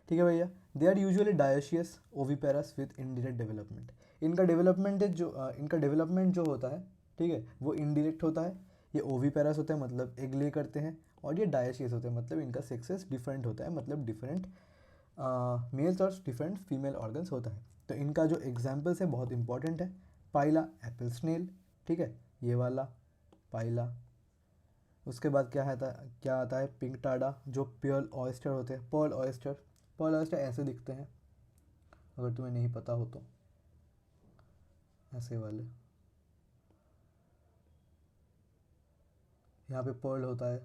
ठीक है भैया। They are usually dioecious oviparous with indirect development. इनका डेवलपमेंट जो होता है, ठीक है, वो इनडायरेक्ट होता है। ये ओवीपेरस होते हैं मतलब एग ले करते हैं, और ये डायशियस होते हैं मतलब इनका सेक्सेस डिफरेंट होता है, मतलब डिफरेंट मेल्स और डिफरेंट फीमेल ऑर्गन्स होता है। तो इनका जो एग्जाम्पल्स है बहुत इंपॉर्टेंट है। पाइला एप्पल स्नेल, ठीक है, ये वाला पाइला। उसके बाद क्या आता है पिंक टाडा, जो पर्ल ऑयस्टर होते हैं। पर्ल ऑयस्टर ऐसे दिखते हैं, अगर तुम्हें नहीं पता हो तो, ऐसे वाले। यहाँ पे पर्ल होता है,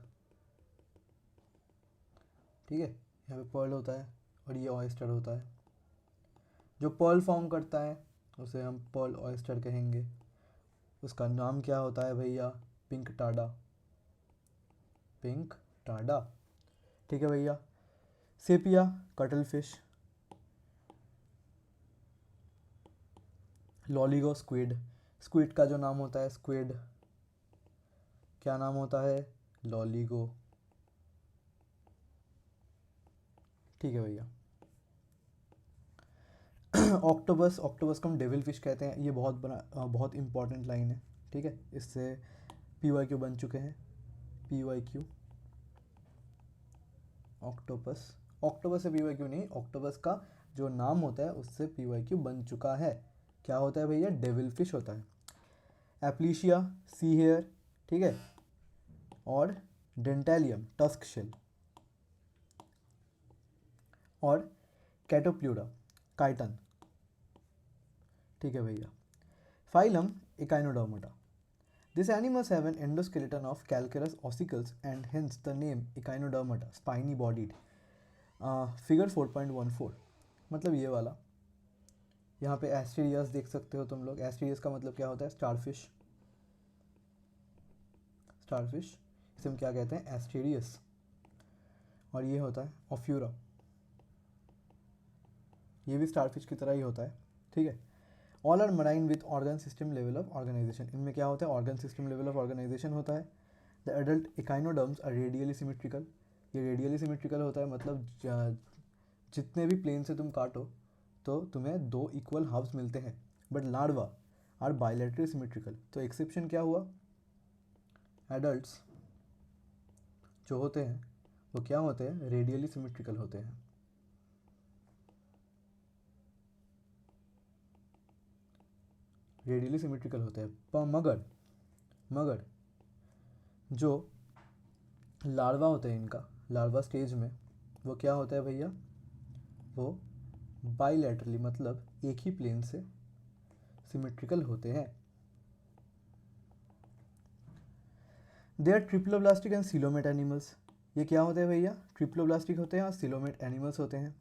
ठीक है, यहाँ पे पर्ल होता है और ये ऑयस्टर होता है। जो पर्ल फॉर्म करता है उसे हम पर्ल ऑयस्टर कहेंगे। उसका नाम क्या होता है भैया, पिंक टाडा, पिंक टाडा, ठीक है भैया। Sepia cuttle fish, Loligo squid, squid का जो नाम होता है, स्क्विड क्या नाम होता है, लॉलीगो, ठीक है भैया। ऑक्टोपस, ऑक्टोपस को हम डेविल फिश कहते हैं। ये बहुत इंपॉर्टेंट लाइन है, ठीक है, इससे PYQ बन चुके हैं, PYQ। ऑक्टोपस, ऑक्टोपस से PYQ नहीं, ऑक्टोपस का जो नाम होता है उससे PYQ बन चुका है। क्या होता है भैया, डेविल फिश होता है। एप्लीशिया सी हेयर, ठीक है, और डेंटेलियम टस्क शेल, और कैटोप्ल्यूरा काइटन, ठीक है भैया। Phylum Echinodermata, these animals have an endoskeleton of calcareous ossicles and hence the name Echinodermata, spiny bodied. Figure 4.14, मतलब ये वाला। यहाँ पे एस्टेरियस देख सकते हो तुम लोग। एस्टेरियस का मतलब क्या होता है, स्टारफिश, स्टारफिश, इसे हम क्या कहते हैं, एस्टेरियस। और ये होता है ऑफ्यूरा, ये भी स्टारफिश की तरह ही होता है, ठीक है। All are marine with organ system level of organisation, इनमें क्या होता है, organ system level of organisation होता है। The adult echinoderms are radially symmetrical, ये रेडियली सिमेट्रिकल होता है मतलब जितने भी प्लेन से तुम काटो तो तुम्हें 2 इक्वल हाफ्स मिलते हैं। But larva are bilaterally symmetrical, तो एक्सेप्शन क्या हुआ, एडल्ट्स जो होते हैं वो क्या होते हैं, रेडियली सिमेट्रिकल होते हैं। रेडियली सिमेट्रिकल होते हैं। पर मगर जो लार्वा होते हैं इनका, लार्वा स्टेज में वो क्या होता है भैया, वो बाइलैटरली मतलब एक ही प्लेन से सिमेट्रिकल होते हैं। They are triploblastic and coelomate animals, ये क्या होते हैं भैया, ट्रिप्लोब्लास्टिक होते हैं और सिलोमेट एनिमल्स होते हैं,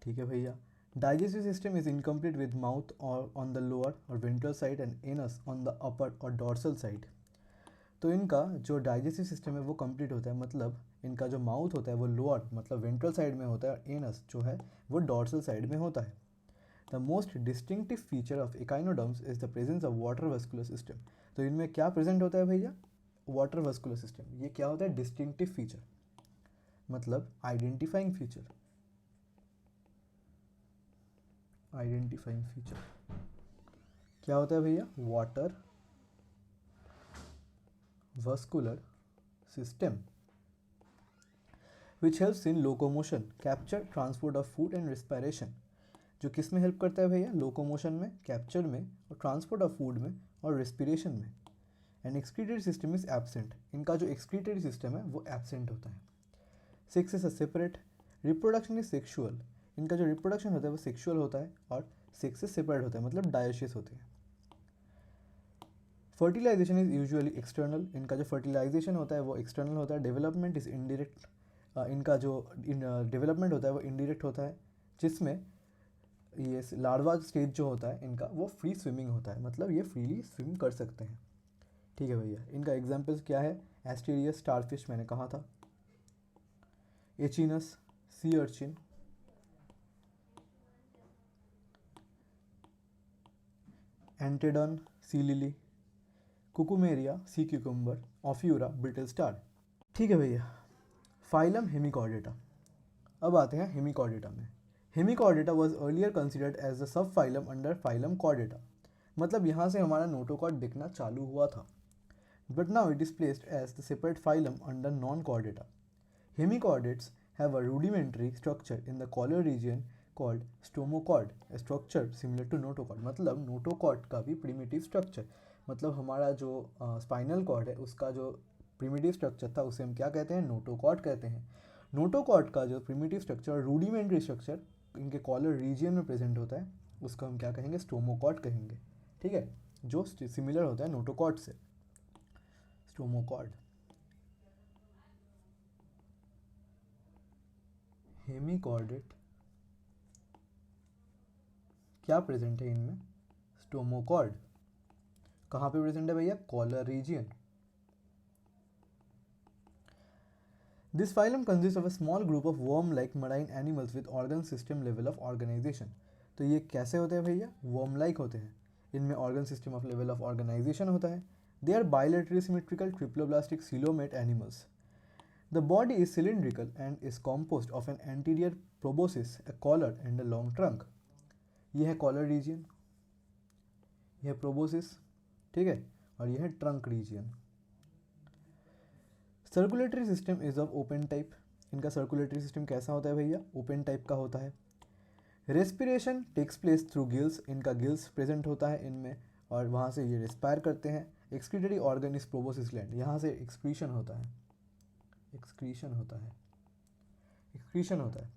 ठीक है भैया। Digestive system is incomplete with mouth और ऑन द लोअर और ventral side and anus on the upper और डॉर्सल साइड। तो इनका जो डाइजेस्टिव सिस्टम है वो कंप्लीट होता है, मतलब इनका जो माउथ होता है वो लोअर मतलब वेंट्रल साइड में होता है, और एनस जो है वो डॉर्सल साइड में होता है। The most distinctive feature of echinoderms is the presence of water vascular system. तो इनमें क्या प्रेजेंट होता है भैया, वाटर वस्कुलर सिस्टम। ये क्या होता है, डिस्टिंक्टिव फीचर मतलब आइडेंटिफाइंग फीचर, आइडेंटिफाइंग फीचर क्या होता है भैया, water vascular system which helps in locomotion, capture, transport of food and respiration. जो किस में हेल्प करता है भैया, लोकोमोशन में, कैप्चर में, और ट्रांसपोर्ट ऑफ फूड में, और रेस्पिरेशन में। And excretory system is absent, इनका जो एक्सक्रीटरी सिस्टम है वो एब्सेंट होता है। Sex is separate, reproduction is sexual, इनका जो रिप्रोडक्शन होता है वो सेक्शुअल होता है, और सेक्स से सेपरेट होता है मतलब डायोशियस होते हैं। फर्टिलाइजेशन इज यूजुअली एक्सटर्नल, इनका जो फर्टिलाइजेशन होता है वो एक्सटर्नल होता है। डेवलपमेंट इज इनडायरेक्ट, इनका जो डेवलपमेंट होता है वो इनडायरेक्ट होता है, जिसमें ये लार्वा स्टेज जो होता है इनका वो फ्री स्विमिंग होता है, मतलब ये फ्रीली स्विम कर सकते हैं, ठीक है भैया। इनका एग्जाम्पल्स क्या है, एस्टेरियस स्टारफिश मैंने कहा था, एचिनस sea urchin, एंटेडन sea lily, Cucumaria सी क्यूकम्बर, ऑफ्यूरा ब्रिटल स्टार, ठीक है भैया। फाइलम हेमिकॉर्डेटा, अब आते हैं हेमिकॉर्डेटा में। Hemichordata was earlier considered as the subphylum under phylum Chordata, मतलब यहाँ से हमारा नोटोकॉर्ड दिखना चालू हुआ था। but now it is placed as the separate phylum under non-chordata. Hemichordates have a rudimentary structure in the collar region called stomochord, a structure similar to notochord. मतलब notochord का भी primitive structure, मतलब हमारा जो spinal cord है उसका जो primitive structure था उसे हम क्या कहते हैं, notochord कहते हैं. नोटोकॉर्ड का जो प्रिमिटिव स्ट्रक्चर, रूडिमेंट्री स्ट्रक्चर इनके कॉलर रीजियन में प्रेजेंट होता है उसको हम क्या कहेंगे, स्टोमोकॉर्ड कहेंगे. ठीक है, जो सिमिलर होता है नोटोकॉर्ड से, स्टोमोकॉर्ड. हेमिकॉर्डेट क्या प्रेजेंट है इनमें, स्टोमोकॉर्ड. कहाँ पे प्रेजेंट है भैया, collar region. This phylum consists of a small group of worm-like marine animals with organ system level of organization. तो ये कैसे होते हैं भैया, worm-like होते हैं. इनमें organ system of level of organization होता है. They are bilaterally symmetrical triploblastic coelomate animals. The body is cylindrical and is composed of an anterior proboscis, a collar and a long trunk. ये है collar region, यह है proboscis, ठीक है, और यह है trunk region. Circulatory system is of open type. इनका सर्कुलेटरी सिस्टम कैसा होता है भैया, ओपन टाइप का होता है. Respiration takes place through gills. इनका गिल्स प्रेजेंट होता है इनमें और वहाँ से ये रेस्पायर करते हैं. Excretory organ is proboscis gland. यहाँ से एक्सक्रीशन होता है, एक्सक्रीशन होता है, एक्सक्रीशन होता है.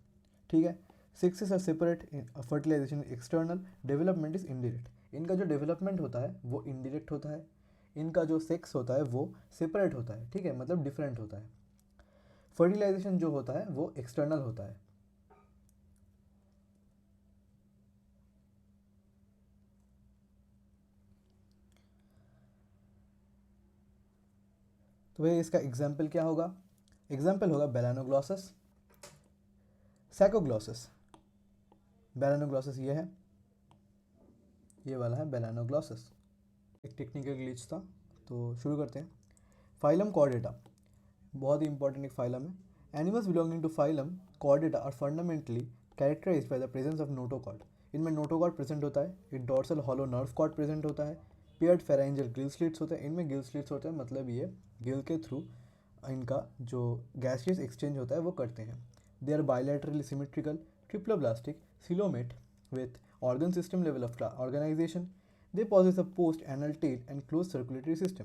ठीक है. Sexes are separate. Fertilisation external, development is indirect. इनका जो डेवलपमेंट होता है वो इनडायरेक्ट होता है. इनका जो सेक्स होता है वो सेपरेट होता है. ठीक है, मतलब डिफरेंट होता है. फर्टिलाइजेशन जो होता है वो एक्सटर्नल होता है. तो भाई इसका एग्जाम्पल क्या होगा, एग्जाम्पल होगा बेलानोग्लॉसस, सैकोग्लॉसस. बेलानोग्लॉसस ये है, ये वाला है बेलानोग्लॉसस. एक टेक्निकल ग्लिच था, तो शुरू करते हैं. फाइलम कॉर्डेटा बहुत ही इंपॉर्टेंट एक फाइलम है. Animals belonging to phylum Chordata are fundamentally characterised by the presence of notochord. इनमें नोटोकॉर्ड प्रेजेंट होता है. एक dorsal hollow nerve cord present होता है. पेयर्ड फेराइंजल गिल स्लिट्स होते हैं. इनमें गिल स्लिट्स होते हैं, मतलब ये गिल के थ्रू इनका जो गैसियस एक्सचेंज होता है वो करते हैं. They are bilaterally symmetrical triploblastic coelomate with organ system level of organisation. They possess a post anal tail and close circulatory system.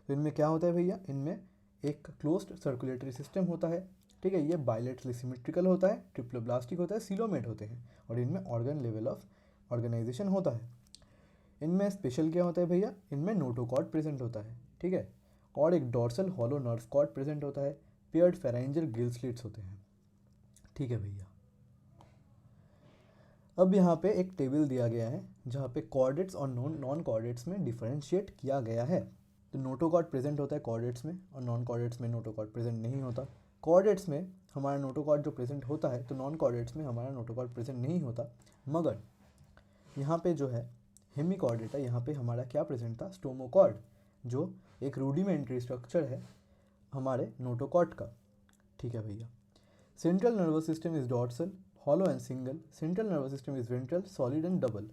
तो इनमें क्या होता है भैया, इनमें एक क्लोज्ड सर्कुलेटरी सिस्टम होता है. ठीक है, ये बायलेटरली सिमेट्रिकल होता है, ट्रिप्लोब्लास्टिक होता है, सिलोमेट होते हैं और इनमें ऑर्गन लेवल ऑफ ऑर्गेनाइजेशन होता है. इनमें स्पेशल क्या होता है भैया, इनमें नोटोकॉर्ड प्रेजेंट होता है. ठीक है, और एक dorsal hollow nerve cord present होता है. पेयर्ड फेराइंजल गिल स्लिट्स होते हैं. ठीक है भैया. अब यहाँ पे एक टेबल दिया गया है जहाँ पे कॉर्डेट्स और नॉन कॉर्डेट्स में डिफरेंशिएट किया गया है. तो नोटोकॉर्ड प्रेजेंट होता है कॉर्डेट्स में और नॉन कॉर्डेट्स में नोटोकॉर्ड प्रेजेंट नहीं होता. कॉर्डेट्स में हमारा नोटोकॉर्ड जो प्रेजेंट होता है तो नॉन कॉर्डेट्स में हमारा नोटोकॉर्ड प्रेजेंट नहीं होता. मगर यहाँ पे जो है हेमिकॉर्डेटा, यहाँ पे हमारा क्या प्रेजेंट था, स्टोमोकॉर्ड, जो एक रूडिमेंट्री स्ट्रक्चर है हमारे नोटोकॉर्ड का. ठीक है भैया. Central nervous system is dorsal, hollow and single. Central nervous system is ventral, solid and double.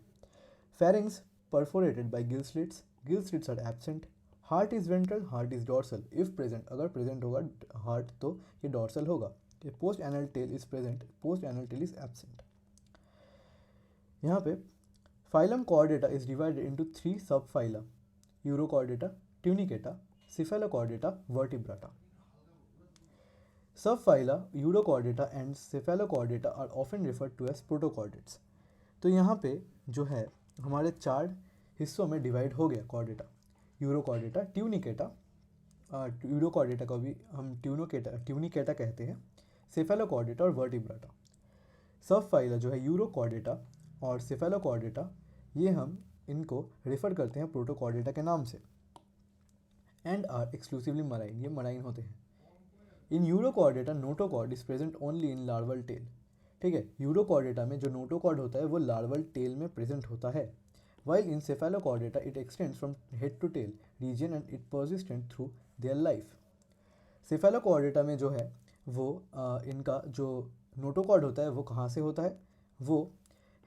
Pharynx perforated by gill slits. Gill slits are absent. Heart is ventral, heart is dorsal. If present, अगर present होगा heart तो ये dorsal होगा. ये post anal tail is present, post anal tail is absent. यहाँ पे phylum chordata is divided into 3 subphyla: Urochordata, Tunicata, Cephalochordata, Vertebrata. Subphyla Urochordata and Cephalochordata are often referred to as protochordates. तो यहाँ पे जो है हमारे 4 हिस्सों में डिवाइड हो गया कॉर्डेटा. यूरोकॉर्डेटा, ट्यूनिकेटा, यूरोकॉर्डेटा को भी हम ट्यूनिकेटा कहते हैं, सेफेलोकॉर्डेटा और वर्टिब्राटा. सब फाइला जो है यूरोकॉर्डेटा और सेफेलोकॉर्डेटा, ये हम इनको रेफर करते हैं प्रोटोकॉर्डेटा के नाम से. एंड आर एक्सक्लूसिवली मराइन, ये मराइन होते हैं. In Urochordata notochord is present only in larval tail. ठीक है, यूरोकॉर्डेटा में जो नोटोकॉर्ड होता है वो लार्वल टेल में प्रेजेंट होता है. While in Cephalochordata it extends from head to tail region and it persistent through their life. Cephalochordata में जो है वो इनका जो नोटोकॉर्ड होता है वो कहाँ से होता है, वो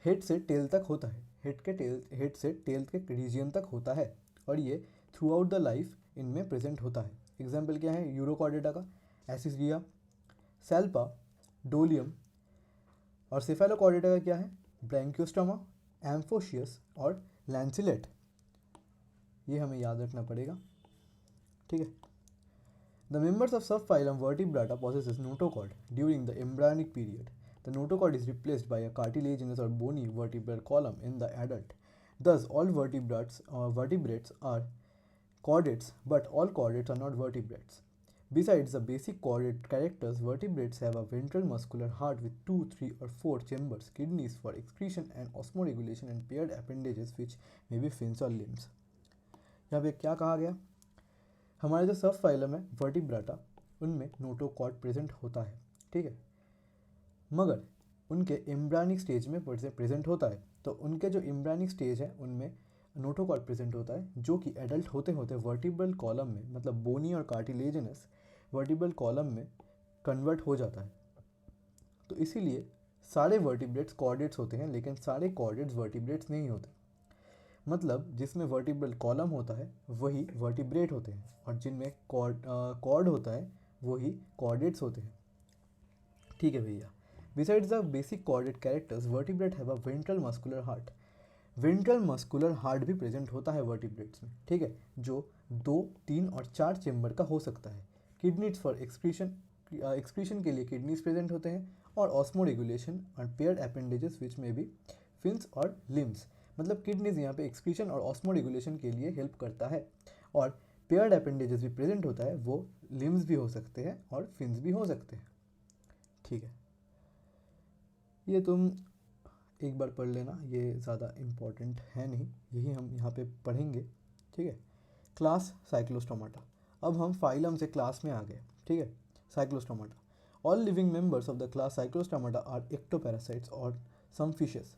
हेड से टेल तक होता है. हेड से टेल के रीजन तक होता है और ये थ्रू आउट द लाइफ इनमें प्रेजेंट होता है। एग्जाम्पल क्या है यूरोकॉर्डेटा का, एसिडिया, सेल्पा, डोलियम, और सेफेलोकॉर्डेटा का क्या है ब्रैंकियोस्टोमा, एम्फोशियस और लैंसिलेट। ये हमें याद रखना पड़ेगा, ठीक है। The members of subphylum Vertebrata possesses notochord during the embryonic period. The notochord is replaced by a cartilaginous or bony vertebral column in the adult. Thus, all vertebrates are chordates, but all chordates are not vertebrates. Besides the basic chordate characters, vertebrates have a ventral muscular heart with 2, 3, or 4 chambers, kidneys for excretion and osmoregulation, and paired appendages which may be fins or limbs. यहाँ पे क्या कहा गया, हमारे जो सब phylum है वर्टिब्राटा उनमें नोटोकॉर्ड प्रेजेंट होता है, ठीक है, मगर उनके एम्ब्रायनिक स्टेज में प्रेजेंट होता है। तो उनके जो एम्ब्रायनिक स्टेज है उनमें नोटोकॉर्ड प्रेजेंट होता है, जो कि एडल्ट होते होते वर्टिब्रल कॉलम में, मतलब बोनी और कार्टिलेजिनस वर्टिब्रल कॉलम में कन्वर्ट हो जाता है। तो इसीलिए सारे वर्टिब्रेट्स कॉर्डेट्स होते हैं, लेकिन सारे कॉर्डेट्स वर्टिब्रेट्स नहीं होते। मतलब जिसमें वर्टिब्रल कॉलम होता है वही वर्टिब्रेट होते हैं, और जिनमें कॉर्ड होता है वही कॉर्डेट्स होते हैं, ठीक है भैया। Besides the basic chordate characters vertebrate have a ventral muscular heart. Ventral muscular heart भी प्रेजेंट होता है वर्टिब्रेट्स में, ठीक है, जो 2, 3 और 4 चेम्बर का हो सकता है। किडनीज फॉर एक्सक्रीशन के लिए किडनीज प्रेजेंट होते हैं, और ऑस्मो रेगुलेशन और पेयर्ड अपेंडेजेस विच में भी फिन्स और लिम्स। मतलब किडनीज यहाँ पे एक्सक्रीशन और ऑस्मो रेगुलेशन के लिए हेल्प करता है, और पेयर्ड अपेंडेजेस भी प्रेजेंट होता है, वो लिम्स भी हो सकते हैं और फिन्स भी हो सकते हैं, ठीक है। ये तुम एक बार पढ़ लेना, ये ज़्यादा इम्पॉर्टेंट है नहीं, यही हम यहाँ पे पढ़ेंगे, ठीक है। क्लास साइक्लोस्टोमाटा, अब हम फाइलम से क्लास में आ गए, ठीक है। Cyclostomata, all living members of the class Cyclostomata are ectoparasites और some fishes.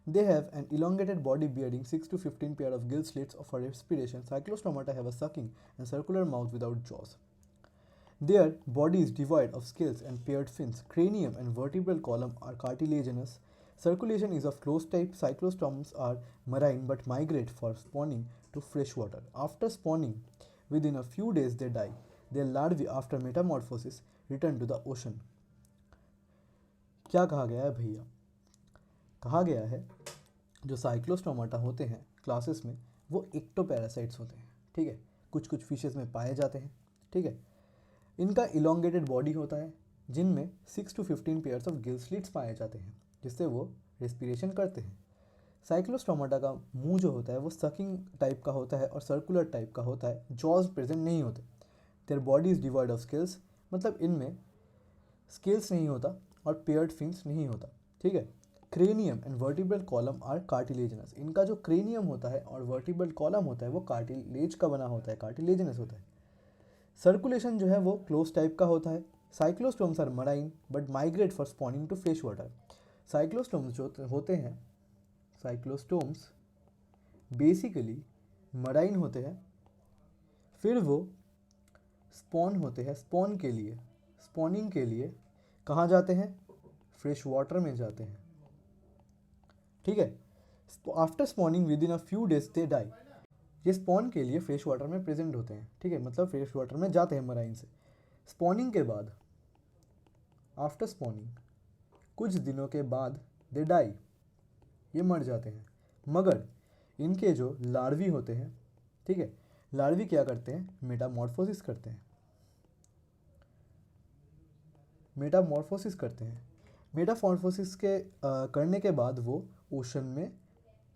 They have an elongated body bearing 6 to 15 pair of gill slits for respiration. Cyclostomata have a sucking and circular mouth without jaws. Their body is devoid of scales and paired fins. Cranium and vertebral column are cartilaginous. Circulation is of closed type. Cyclostomes are marine but migrate for spawning to fresh water. After spawning, within a few days they die. Their larvae, after metamorphosis, return to the ocean. क्या कहा गया है भैया? कहा गया है जो Cyclostomata होते हैं क्लासेस में वो एक्टोपैरासाइट्स होते हैं, ठीक है, कुछ कुछ फिशेस में पाए जाते हैं, ठीक है। इनका इलोंगेटेड बॉडी होता है, जिनमें 6 to 15 pairs of gill slits पाए जाते हैं, जिससे वो रेस्पिरेशन करते हैं। साइक्लोस्टोमाटा का मुंह जो होता है वो सकिंग टाइप का होता है और सर्कुलर टाइप का होता है, जॉज प्रेजेंट नहीं होते। There body is devoid of scales, मतलब इनमें स्केल्स नहीं होता और पेयर्ड फिन्स नहीं होता, ठीक है। Cranium and vertebral column are cartilaginous, इनका जो क्रेनियम होता है और वर्टिब्रल कॉलम होता है वो कार्टिलेज का बना होता है, कार्टिलेजिनस होता है। सर्कुलेशन जो है वो क्लोज टाइप का होता है। Cyclostomes are marine but migrate for spawning to fresh water. Cyclostomes जो होते हैं, साइक्लोस्टोम्स बेसिकली मराइन होते हैं, फिर वो स्पॉन होते हैं, स्पॉनिंग के लिए कहाँ जाते हैं? फ्रेश वाटर में जाते हैं, ठीक है। After spawning within a few days they die, ये स्पॉन के लिए फ्रेश वाटर में प्रेजेंट होते हैं, ठीक है, मतलब फ्रेश वाटर में जाते हैं मराइन से। स्पॉनिंग के बाद, आफ्टर स्पॉनिंग कुछ दिनों के बाद दे डाई, ये मर जाते हैं। मगर इनके जो लार्वी होते हैं, ठीक है, लार्वी क्या करते हैं? मेटामॉर्फोसिस करते हैं, मेटामॉर्फोसिस करते हैं। मेटामॉर्फोसिस के करने के बाद वो ओशन में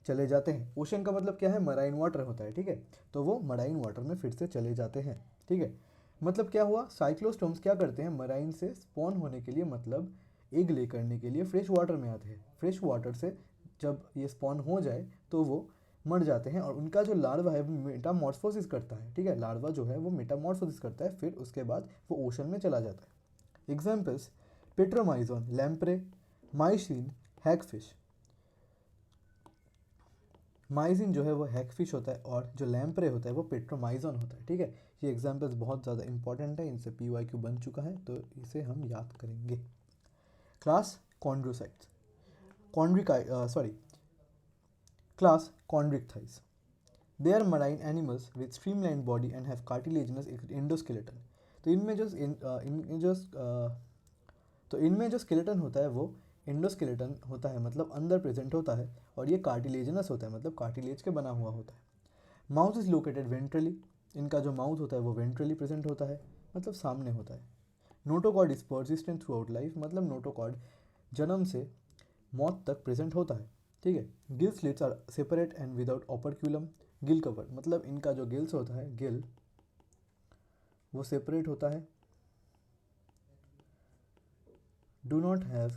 चले जाते हैं। ओशन का मतलब क्या है? मराइन वाटर होता है, ठीक है, तो वो मराइन वाटर में फिर से चले जाते हैं, ठीक है। मतलब क्या हुआ? साइक्लोस्टोम्स क्या करते हैं? मराइन से स्पॉन होने के लिए, मतलब एग ले करने के लिए फ्रेश वाटर में आते हैं। फ्रेश वाटर से जब ये स्पॉन हो जाए तो वो मर जाते हैं, और उनका जो लार्वा है वो मेटामॉर्फोसिस करता है, ठीक है, लार्वा जो है वो मेटामॉर्फोसिस करता है, फिर उसके बाद वो ओशन में चला जाता है। Examples: Petromyzon, lamprey, Myxine, hagfish. Myxine जो है वो हैगफिश होता है, और जो लैम्प्रे होता है वो पेट्रोमाइजोन होता है, ठीक है। ये एग्जाम्पल्स बहुत ज़्यादा इंपॉर्टेंट है, इनसे PYQ बन चुका है, तो इसे हम याद करेंगे। Class Chondrichthyes, class Chondrichthyes. They are marine animals with streamline body and have cartilaginous endoskeleton. तो इनमें जो स्केलेटन होता है वो एंडोस्केलेटन होता है, मतलब अंदर प्रेजेंट होता है, और ये कार्टिलेजिनस होता है, मतलब कार्टिलेज के बना हुआ होता है। माउथ इज लोकेटेड वेंट्रली, इनका जो माउथ होता है वो वेंट्रली प्रेजेंट होता है, मतलब सामने होता है। Notochord is persistent throughout life, मतलब नोटोकॉर्ड जन्म से मौत तक प्रेजेंट होता है, ठीक है। Gill slits are separate and without operculum. Gill cover, मतलब इनका जो गिल्स होता है, गिल वो सेपरेट होता है, do not have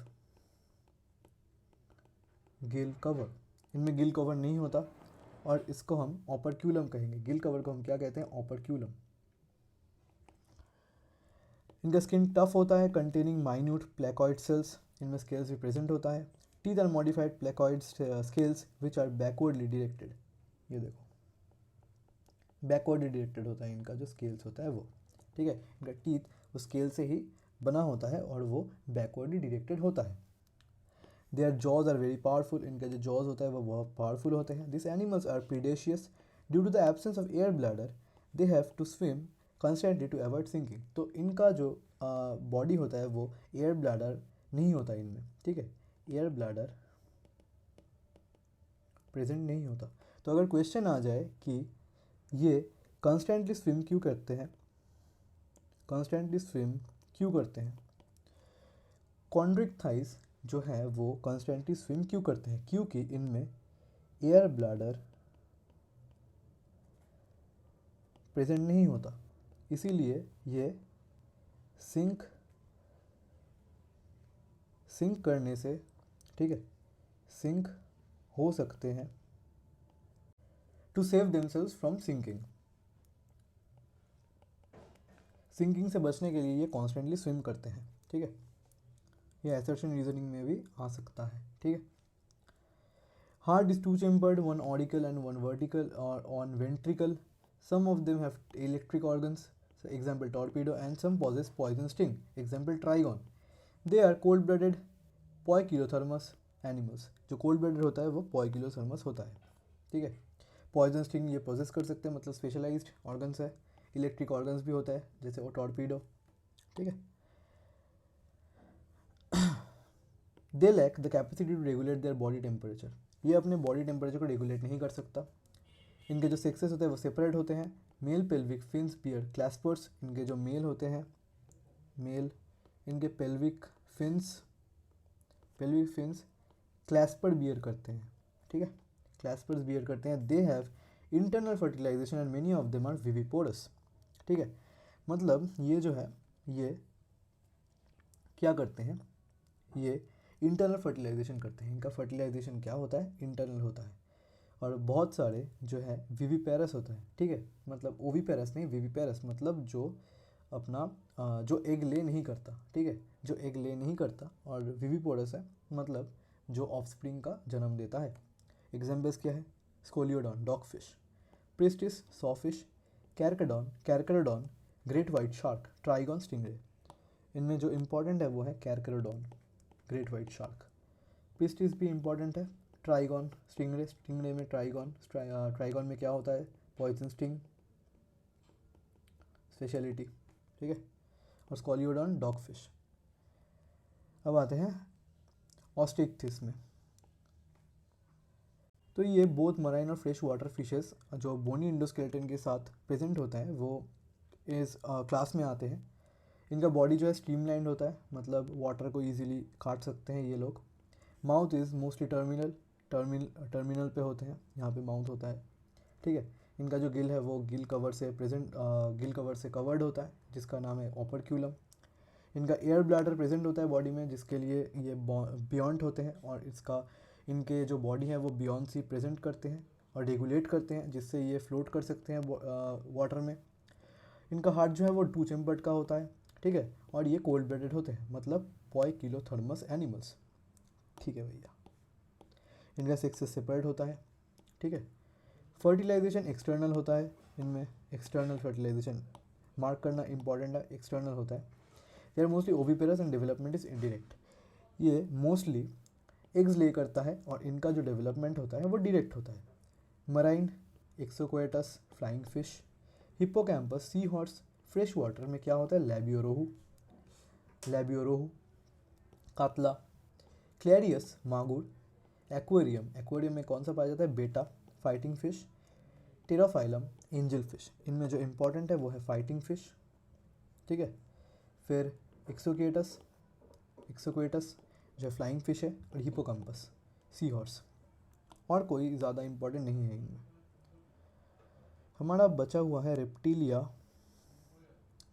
gill cover, इनमें गिल कवर नहीं होता, और इसको हम ऑपरक्यूलम कहेंगे। गिल कवर को हम क्या कहते हैं? ऑपरक्यूलम। इनका स्किन टफ होता है, कंटेनिंग माइन्यूट प्लेकॉइड सेल्स, इनमें स्केल्स भी प्रेजेंट होता है। Teeth are modified placoid scales which are backwardly directed, ये देखो बैकवर्डली डायरेक्टेड होता है इनका जो स्केल्स होता है वो, ठीक है। इनका टीथ उस स्केल से ही बना होता है और वो बैकवर्डली डायरेक्टेड होता है। Their jaws are very powerful, इनका जो जॉज होता है वो बहुत पावरफुल होते हैं। This animals are predaceous due to the absence of air bladder, they have to swim constantly to avoid sinking. तो इनका जो बॉडी होता है वो एयर ब्लैडर नहीं होता इनमें, ठीक है, एयर ब्लैडर प्रेजेंट नहीं होता। तो अगर क्वेश्चन आ जाए कि ये कंस्टेंटली स्विम क्यों करते हैं, कंस्टेंटली स्विम क्यों करते हैं, कॉन्ड्रिक थाइस जो है वो कंस्टेंटली स्विम क्यों करते हैं? क्योंकि इनमें एयर ब्लैडर प्रेजेंट नहीं होता, इसीलिए ये सिंक करने से, ठीक है, सिंक हो सकते हैं to save themselves from sinking. Sinking से बचने के लिए ये कॉन्स्टेंटली स्विम करते हैं, ठीक है। ये असर्शन रीजनिंग में भी आ सकता है, ठीक है। Heart is two chambered, one auricle and one vertical और one ventricle. Some of them have electric organs, example Torpedo, and some possess poison sting, example Trygon. They are cold blooded poikilothermous animals, जो cold blooded होता है वो पोइकिलोथर्मस होता है, ठीक है। Poison sting ये पोजेस कर सकते हैं, मतलब स्पेशलाइज्ड ऑर्गन्स है। इलेक्ट्रिक ऑर्गन्स भी होता है जैसे वो टॉर्पीडो, ठीक है। They lack the capacity to regulate their body temperature, ये अपने बॉडी टेम्परेचर को रेगुलेट नहीं कर सकता। इनके जो सेक्सेस होते हैं वो सेपरेट होते हैं। मेल पेल्विक फिन्स बियर क्लैस्पर्स, इनके जो मेल होते हैं, मेल, इनके पेल्विक फिन्स क्लैस्पर बियर करते हैं, ठीक है, क्लैस्पर्स बियर करते हैं। They have internal fertilization and many of them are viviparous, ठीक है। मतलब ये जो है ये क्या करते हैं, ये इंटरनल फर्टिलाइजेशन करते हैं। इनका फर्टिलाइजेशन क्या होता है? इंटरनल होता है। और बहुत सारे जो है विविपेरस होता है, ठीक है, मतलब ओविपेरस नहीं, विविपेरस मतलब जो अपना जो एग ले नहीं करता, ठीक है, जो एग ले नहीं करता, और विविपोरस है मतलब जो ऑफस्प्रिंग का जन्म देता है। एग्जाम्पल्स क्या है? Scoliodon dog fish, Pristis sawfish, Carcharodon great white shark, Trygon stingray. इनमें जो इंपॉर्टेंट है वो है Carcharodon great white shark. Pristis भी इंपॉर्टेंट है। ट्राइगॉन स्टिंगरे में ट्राइगॉन में क्या होता है? पॉइजन स्टिंग स्पेशलिटी, ठीक है। और स्कोलियोडॉन डॉग फिश। अब आते हैं ऑस्टिक्थिस में। तो ये बोथ मराइन और फ्रेश वाटर फिशेस जो बोनी इंडोस्केलेटन के साथ प्रेजेंट होता है वो इस क्लास में आते हैं। इनका बॉडी जो है स्ट्रीमलाइंड होता है, मतलब वाटर को इजीली काट सकते हैं ये लोग। माउथ इज़ मोस्टली टर्मिनल पे होते हैं, यहाँ पे माउथ होता है, ठीक है। इनका जो गिल है वो गिल कवर से कवर्ड होता है, जिसका नाम है ऑपरक्यूलम। इनका एयर ब्लैडर प्रेजेंट होता है बॉडी में, जिसके लिए ये बियॉन्ड होते हैं, और इनके जो बॉडी है वो बियॉन्ड सी प्रेजेंट करते हैं और रेगुलेट करते हैं, जिससे ये फ्लोट कर सकते हैं वाटर में। इनका हार्ट जो है वो टू चेम्बर्ड का होता है, ठीक है, और ये कोल्ड ब्लडेड होते हैं, मतलब पोइकिलोथर्मस एनिमल्स, ठीक है भैया। इनका सेक्स सेपरेट होता है, ठीक है। फर्टिलाइजेशन एक्सटर्नल होता है इनमें, एक्सटर्नल फर्टिलाइजेशन मार्क करना इंपॉर्टेंट है, एक्सटर्नल होता है। They are mostly oviparous and development is indirect, ये मोस्टली एग्स ले करता है और इनका जो डेवलपमेंट होता है वो डायरेक्ट होता है। Marine एक्सोक्वेटस flying fish, hippocampus sea horse, fresh water में क्या होता है लैबियोरोहू, लैबियोरोहू, कातला, क्लेरियस मागुर, एक्वेरियम, एक्वेरियम में कौन सा पाया जाता है बेटा फाइटिंग फिश, टेराफाइलम एंजल फिश, इनमें जो इंपॉर्टेंट है वो है फाइटिंग फिश, ठीक है। फिर एक्सोकेटस, एक्सोक्वेटस जो फ्लाइंग फिश है, और हिपोकैम्पस सी हॉर्स, और कोई ज़्यादा इंपॉर्टेंट नहीं है इनमें। हमारा बचा हुआ है रेप्टिलिया,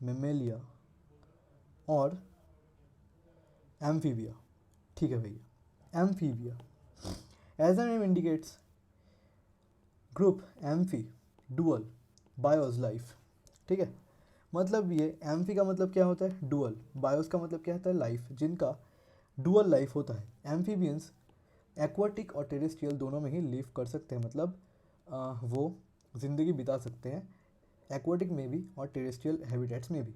मेमेलिया और एम्फीबिया, ठीक है भैया। Amphibia as the name indicates group amphi dual bios life, ठीक है। मतलब ये एम्फी का मतलब क्या होता है डुअल, बायोस का मतलब क्या होता है लाइफ, जिनका डुअल लाइफ होता है। एम्फीबियंस एक्वाटिक और टेरेस्ट्रियल दोनों में ही लिव कर सकते हैं, मतलब वो ज़िंदगी बिता सकते हैं एक्वाटिक में भी और टेरेस्ट्रियल हैबिटेट्स में भी,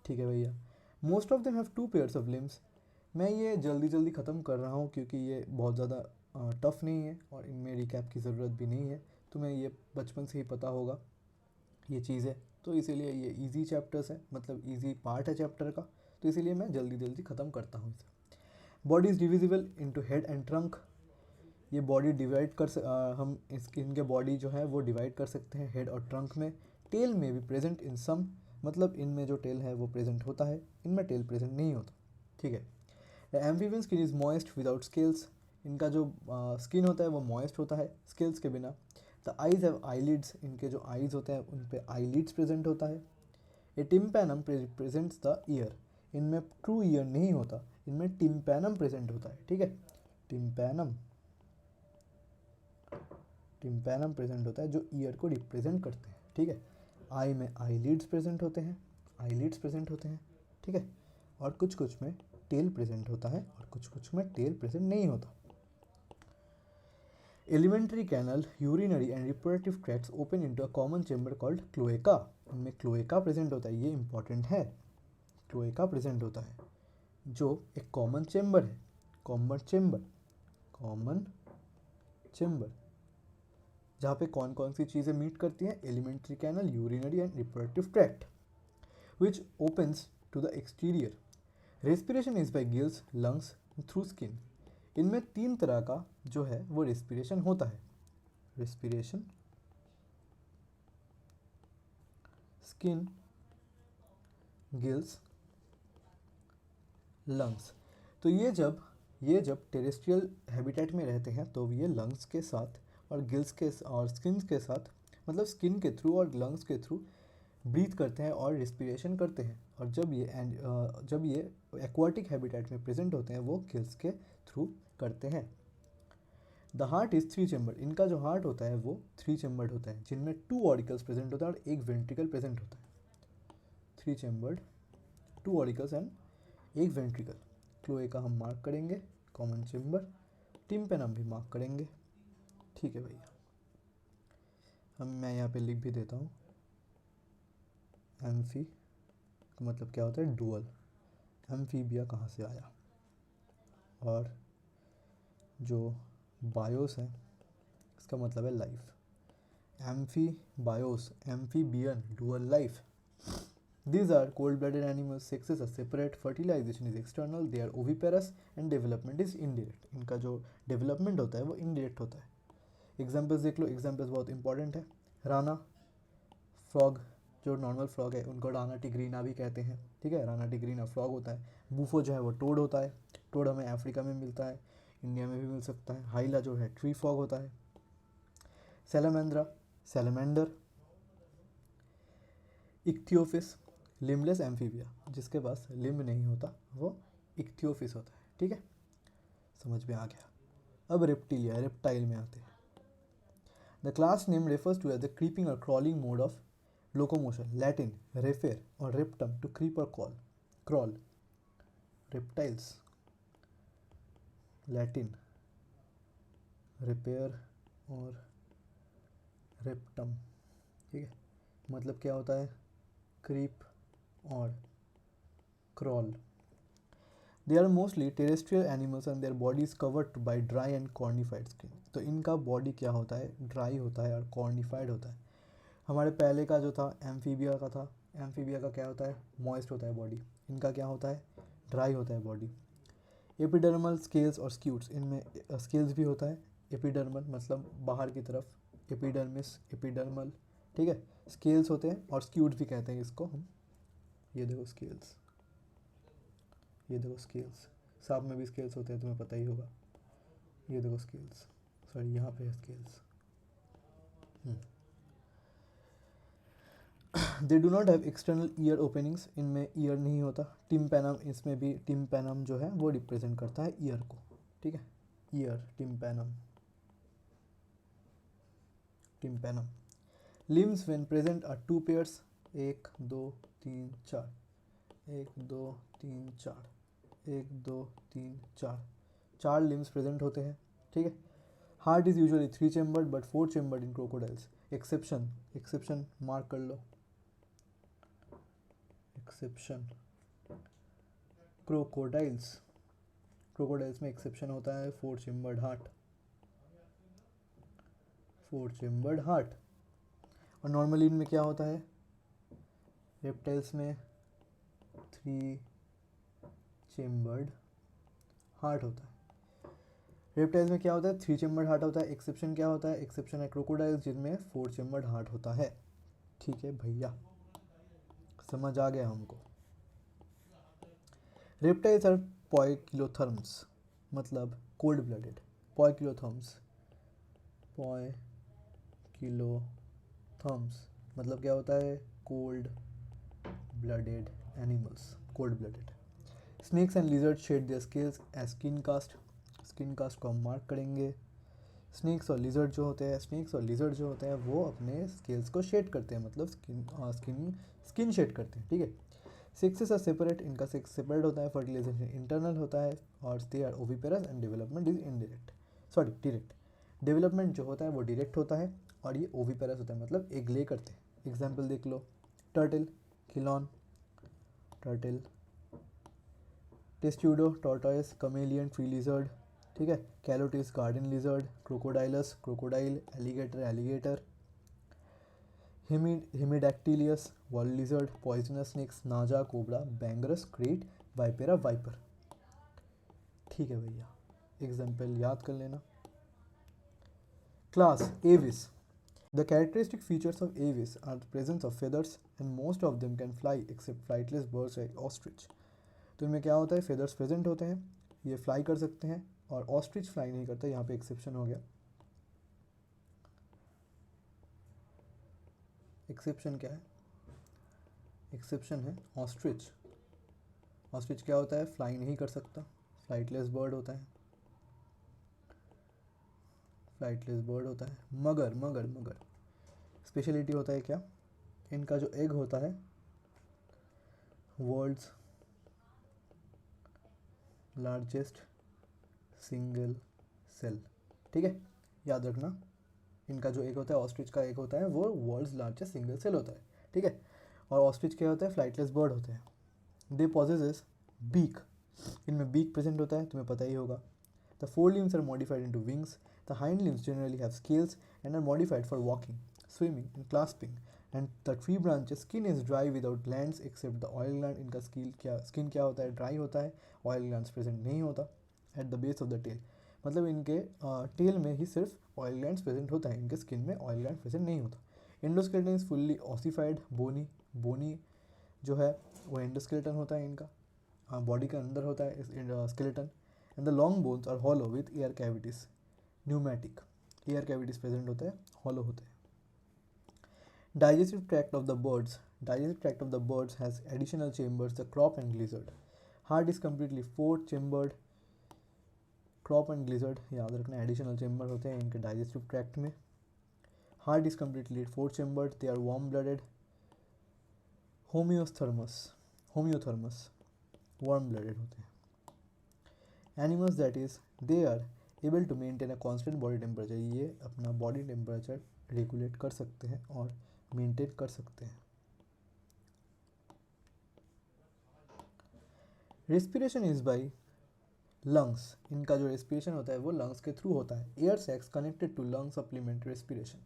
ठीक है भैया। Most of them have 2 pairs of limbs. मैं ये जल्दी जल्दी ख़त्म कर रहा हूँ क्योंकि ये बहुत ज़्यादा टफ नहीं है और इनमें रिकैप की ज़रूरत भी नहीं है, तुम्हें ये बचपन से ही पता होगा ये चीज़ है, तो इसीलिए ये इजी चैप्टर्स है, मतलब इजी पार्ट है चैप्टर का, तो इसीलिए मैं जल्दी जल्दी ख़त्म करता हूँ इसे। Body is divisible into head and trunk. ये बॉडी डिवाइड हम इनके बॉडी जो है वो डिवाइड कर सकते हैं हेड और ट्रंक में। टेल में भी प्रेजेंट इन सम, मतलब इनमें जो टेल है वो प्रेजेंट होता है, इनमें टेल प्रेजेंट नहीं होता, ठीक है। Amphibian skin is moist without scales. इनका जो स्किन होता है वो मॉइस्ट होता है स्केल्स के बिना। द आईज हैव आईलिड्स, इनके जो आईज होते हैं उन पे आईलिड्स प्रेजेंट होता है। ए टिम्पैनम प्रेजेंट्स द ईयर, इनमें ट्रू ईयर नहीं होता, इनमें टिम्पैनम प्रेजेंट होता है, ठीक है। टिम्पैनम, टिम्पैनम प्रेजेंट होता है जो ईयर को रिप्रेजेंट करते हैं, ठीक है। आई में आईलिड्स प्रेजेंट होते हैं, आईलिड्स प्रेजेंट होते हैं, ठीक है। और कुछ कुछ में टेल प्रेजेंट होता है और कुछ कुछ में टेल प्रेजेंट नहीं होता। Alimentary canal, urinary and reproductive tracts open into a common chamber called cloaca. इनमें क्लोएका प्रेजेंट होता है, ये इंपॉर्टेंट है। क्लोएका प्रेजेंट होता है जो एक कॉमन चेंबर है, कॉमन चेंबर, कॉमन चेंबर, जहाँ पे कौन कौन सी चीज़ें मीट करती हैं, alimentary canal, urinary and reproductive tract, which opens to the exterior. Respiration is by gills, lungs, through skin. इनमें 3 तरह का जो है वो रेस्पिरेशन होता है, रेस्पिरेशन, स्किन, गिल्स, लंग्स। तो ये जब टेरेस्ट्रियल हैबिटेट में रहते हैं तो ये लंग्स के साथ और गिल्स के और स्किन के साथ, मतलब स्किन के थ्रू और लंग्स के थ्रू ब्रीथ करते हैं और रिस्पिरेशन करते हैं। और जब ये एक्वाटिक हैबिटेट में प्रेजेंट होते हैं वो गिल्स के थ्रू करते हैं। द हार्ट इज 3 चेंबर, इनका जो हार्ट होता है वो 3 चेंबर्ड होता है, जिनमें 2 ऑरिकल्स प्रेजेंट होता है और एक वेंट्रिकल प्रेजेंट होता है। 3 चेंबर्ड, 2 ऑरिकल्स एंड एक वेंट्रिकल। क्लोएका हम मार्क करेंगे, कॉमन चेंबर, टिम्पेनम भी मार्क करेंगे, ठीक है भैया। मैं यहाँ पे लिख भी देता हूँ, एम्फी का मतलब क्या होता है डुअल, एम्फीबिया कहाँ से आया, और जो बायोस है इसका मतलब है life. Amphi BIOS, amphibian, dual life. These are cold-blooded animals, sexes are separate, fertilization is external, they are oviparous and development is indirect. इनका जो development होता है वो indirect होता है। Examples देख लो, examples बहुत important है। राना फ्रॉग, जो नॉर्मल फ्रॉग है उनको राना टिग्रीना भी कहते हैं, ठीक है, राना टिग्रीना फ्रॉग होता है। बूफो जो है वो टोड होता है, टोड हमें अफ्रीका में मिलता है, इंडिया में भी मिल सकता है। हाइला जो है ट्री फ्रॉग होता है। सैलामेंद्रा, सैलमेंडर। इक्थियोफिस, लिम्बलेस एम्फीबिया, जिसके पास लिम्ब नहीं होता वो इक्थियोफिस होता है, ठीक है, समझ में आ गया। अब रेप्टिलिया, रेप्टाइल में आते हैं। The class name refers to as the creeping और crawling mode of locomotion, Latin repere और रेप्टम टू क्रीप और क्रॉल। रेप्टाइल्स, लैटिन रिपेयर और रेप्टम, ठीक है, मतलब क्या होता है क्रीप और crawl. They are mostly terrestrial animals and their body is covered by dry and cornified skin. तो इनका बॉडी क्या होता है, ड्राई होता है और कॉर्निफाइड होता है। हमारे पहले का जो था एम्फीबिया का था, एम्फीबिया का क्या होता है, मॉइस्ट होता है बॉडी। इनका क्या होता है, ड्राई होता है बॉडी। एपिडर्मल स्केल्स और स्क्यूट्स, इनमें स्केल्स भी होता है। एपिडर्मल मतलब बाहर की तरफ, एपिडर्मिस, एपिडर्मल, ठीक है। स्केल्स होते हैं और स्क्यूट भी कहते हैं इसको हम। ये देखो स्केल्स, ये देखो स्केल्स, सांप में भी स्केल्स होते हैं, तुम्हें पता ही होगा। ये देखो स्केल्स, सॉरी यहाँ पे है scales. They do not have external ear openings, इनमें ईयर नहीं होता। टिम्पैनम, इसमें भी टिम्पैनम जो है वो रिप्रेजेंट करता है ईयर को, ठीक है। Ear, tympanum, tympanum. Limbs when present are two pairs, 1 2 3 4, 1 2 3 4, 1 2 3 4, 4 limbs present होते हैं, ठीक है। Heart is usually 3 chambered but 4 chambered in crocodiles. Exception, exception mark कर लो, एक्सेप्शन क्रोकोडाइल्स, क्रोकोडाइल्स में एक्सेप्शन होता है 4 चेम्बर्ड हार्ट, 4 चेम्बर्ड हार्ट। और नॉर्मली इनमें क्या होता है, रेप्टाइल्स में 3 चेम्बर्ड हार्ट होता है। रेप्टाइल्स में क्या होता है, 3 चेम्बर्ड हार्ट होता है। एक्सेप्शन क्या होता है, एक्सेप्शन है क्रोकोडाइल्स जिनमें 4 चेम्बर्ड हार्ट होता है, ठीक है भैया, समझ आ गया हमको। रेप्टाइल्स आर पॉइकिलोथर्म्स, मतलब कोल्ड ब्लडेड। पॉइकिलोथर्म्स, पॉइकिलोथर्म्स मतलब क्या होता है, cold blooded animals, cold blooded. Snakes and lizard shed their scales as skin cast, skin cast को हम मार्क करेंगे। स्नेक्स और लिजर्ड जो होते हैं, स्नेक्स और लिजर्ड जो होते हैं वो अपने स्केल्स को शेड करते हैं, मतलब स्किन शेड करते हैं, ठीक है। सेक्सेस आर सेपरेट, इनका सेक्स सेपरेट होता है। फर्टिलाइजेशन इंटरनल होता है और they are oviparous and development is indirect, sorry direct. Development जो होता है वो डायरेक्ट होता है और ये ओविपेरस होता है, मतलब एग ले करते हैं। एग्जाम्पल देख लो, turtle, Chelone, turtle, Testudo, tortoise, chameleon, tree lizard, ठीक है। Calotes, garden lizard, Crocodylus, crocodile, alligator, alligator, Hemidactylus, world lizard, poisonous snakes, Naja, cobra, Bungarus, krait, Vipera, viper, ठीक है भैया। एग्जाम्पल याद कर लेना। Class Aves, the characteristic features of Aves are the presence of feathers and most of them can fly except flightless birds like ostrich. तो इनमें क्या होता है, फेदर्स प्रेजेंट होते हैं, ये फ्लाई कर सकते हैं, और ऑस्ट्रिच फ्लाई नहीं करता, यहाँ पे एक्सेप्शन हो गया। एक्सेप्शन क्या है, एक्सेप्शन है ऑस्ट्रिच। ऑस्ट्रिच क्या होता है, फ्लाई नहीं कर सकता, फ्लाइटलेस बर्ड होता है, फ्लाइटलेस बर्ड होता है। मगर, मगर, मगर स्पेशलिटी होता है क्या, इनका जो एग होता है वर्ल्ड्स लार्जेस्ट सिंगल सेल, ठीक है, याद रखना। इनका जो एग होता है, ऑस्ट्रिच का एग होता है, वो वर्ल्ड्स लार्जेस्ट सिंगल सेल होता है, ठीक है। और ऑस्ट्रिच क्या होता है, फ्लाइटलेस बर्ड होते हैं। दे पॉजेसेस बीक, इनमें बीक प्रेजेंट होता है, तुम्हें पता ही होगा। The fore limbs are modified into wings, the hind limbs generally have scales and are modified for walking, swimming and clasping, and the tree branches skin is dry without glands except the oil gland. इनका skin क्या होता है, dry होता है, oil glands present नहीं होता। At the base of the tail, मतलब इनके टेल में ही सिर्फ ऑयल ग्लैंड्स प्रेजेंट होता है, इनके स्किन में ऑयल ग्लैंड प्रेजेंट नहीं होता। एंडोस्केलेटन इज फुल्ली ऑसिफाइड, बोनी, बोनी जो है वो एंडोस्केलेटन होता है इनका, बॉडी के अंदर होता है skeleton. And the long bones are hollow with air cavities, pneumatic, air cavities present होते हैं, हॉलो होते हैं। Digestive tract of the birds. Digestive tract of the birds has additional chambers, the crop and lizard. Heart is completely 4 chambered. Crop and gizzard याद रखना, additional chamber होते हैं इनके digestive tract में। Heart is completely 4 chambered, they are warm blooded. Homoiothermous, homoiothermous warm blooded होते हैं। Animals that is they are able to maintain a constant body temperature, ये अपना बॉडी टेम्परेचर रेगुलेट कर सकते हैं और मेंटेन कर सकते हैं। रेस्पिरेशन इज बाई लंग्स, इनका जो रेस्पिरेशन होता है वो लंग्स के थ्रू होता है. Air sacs connected to lung supplement respiration,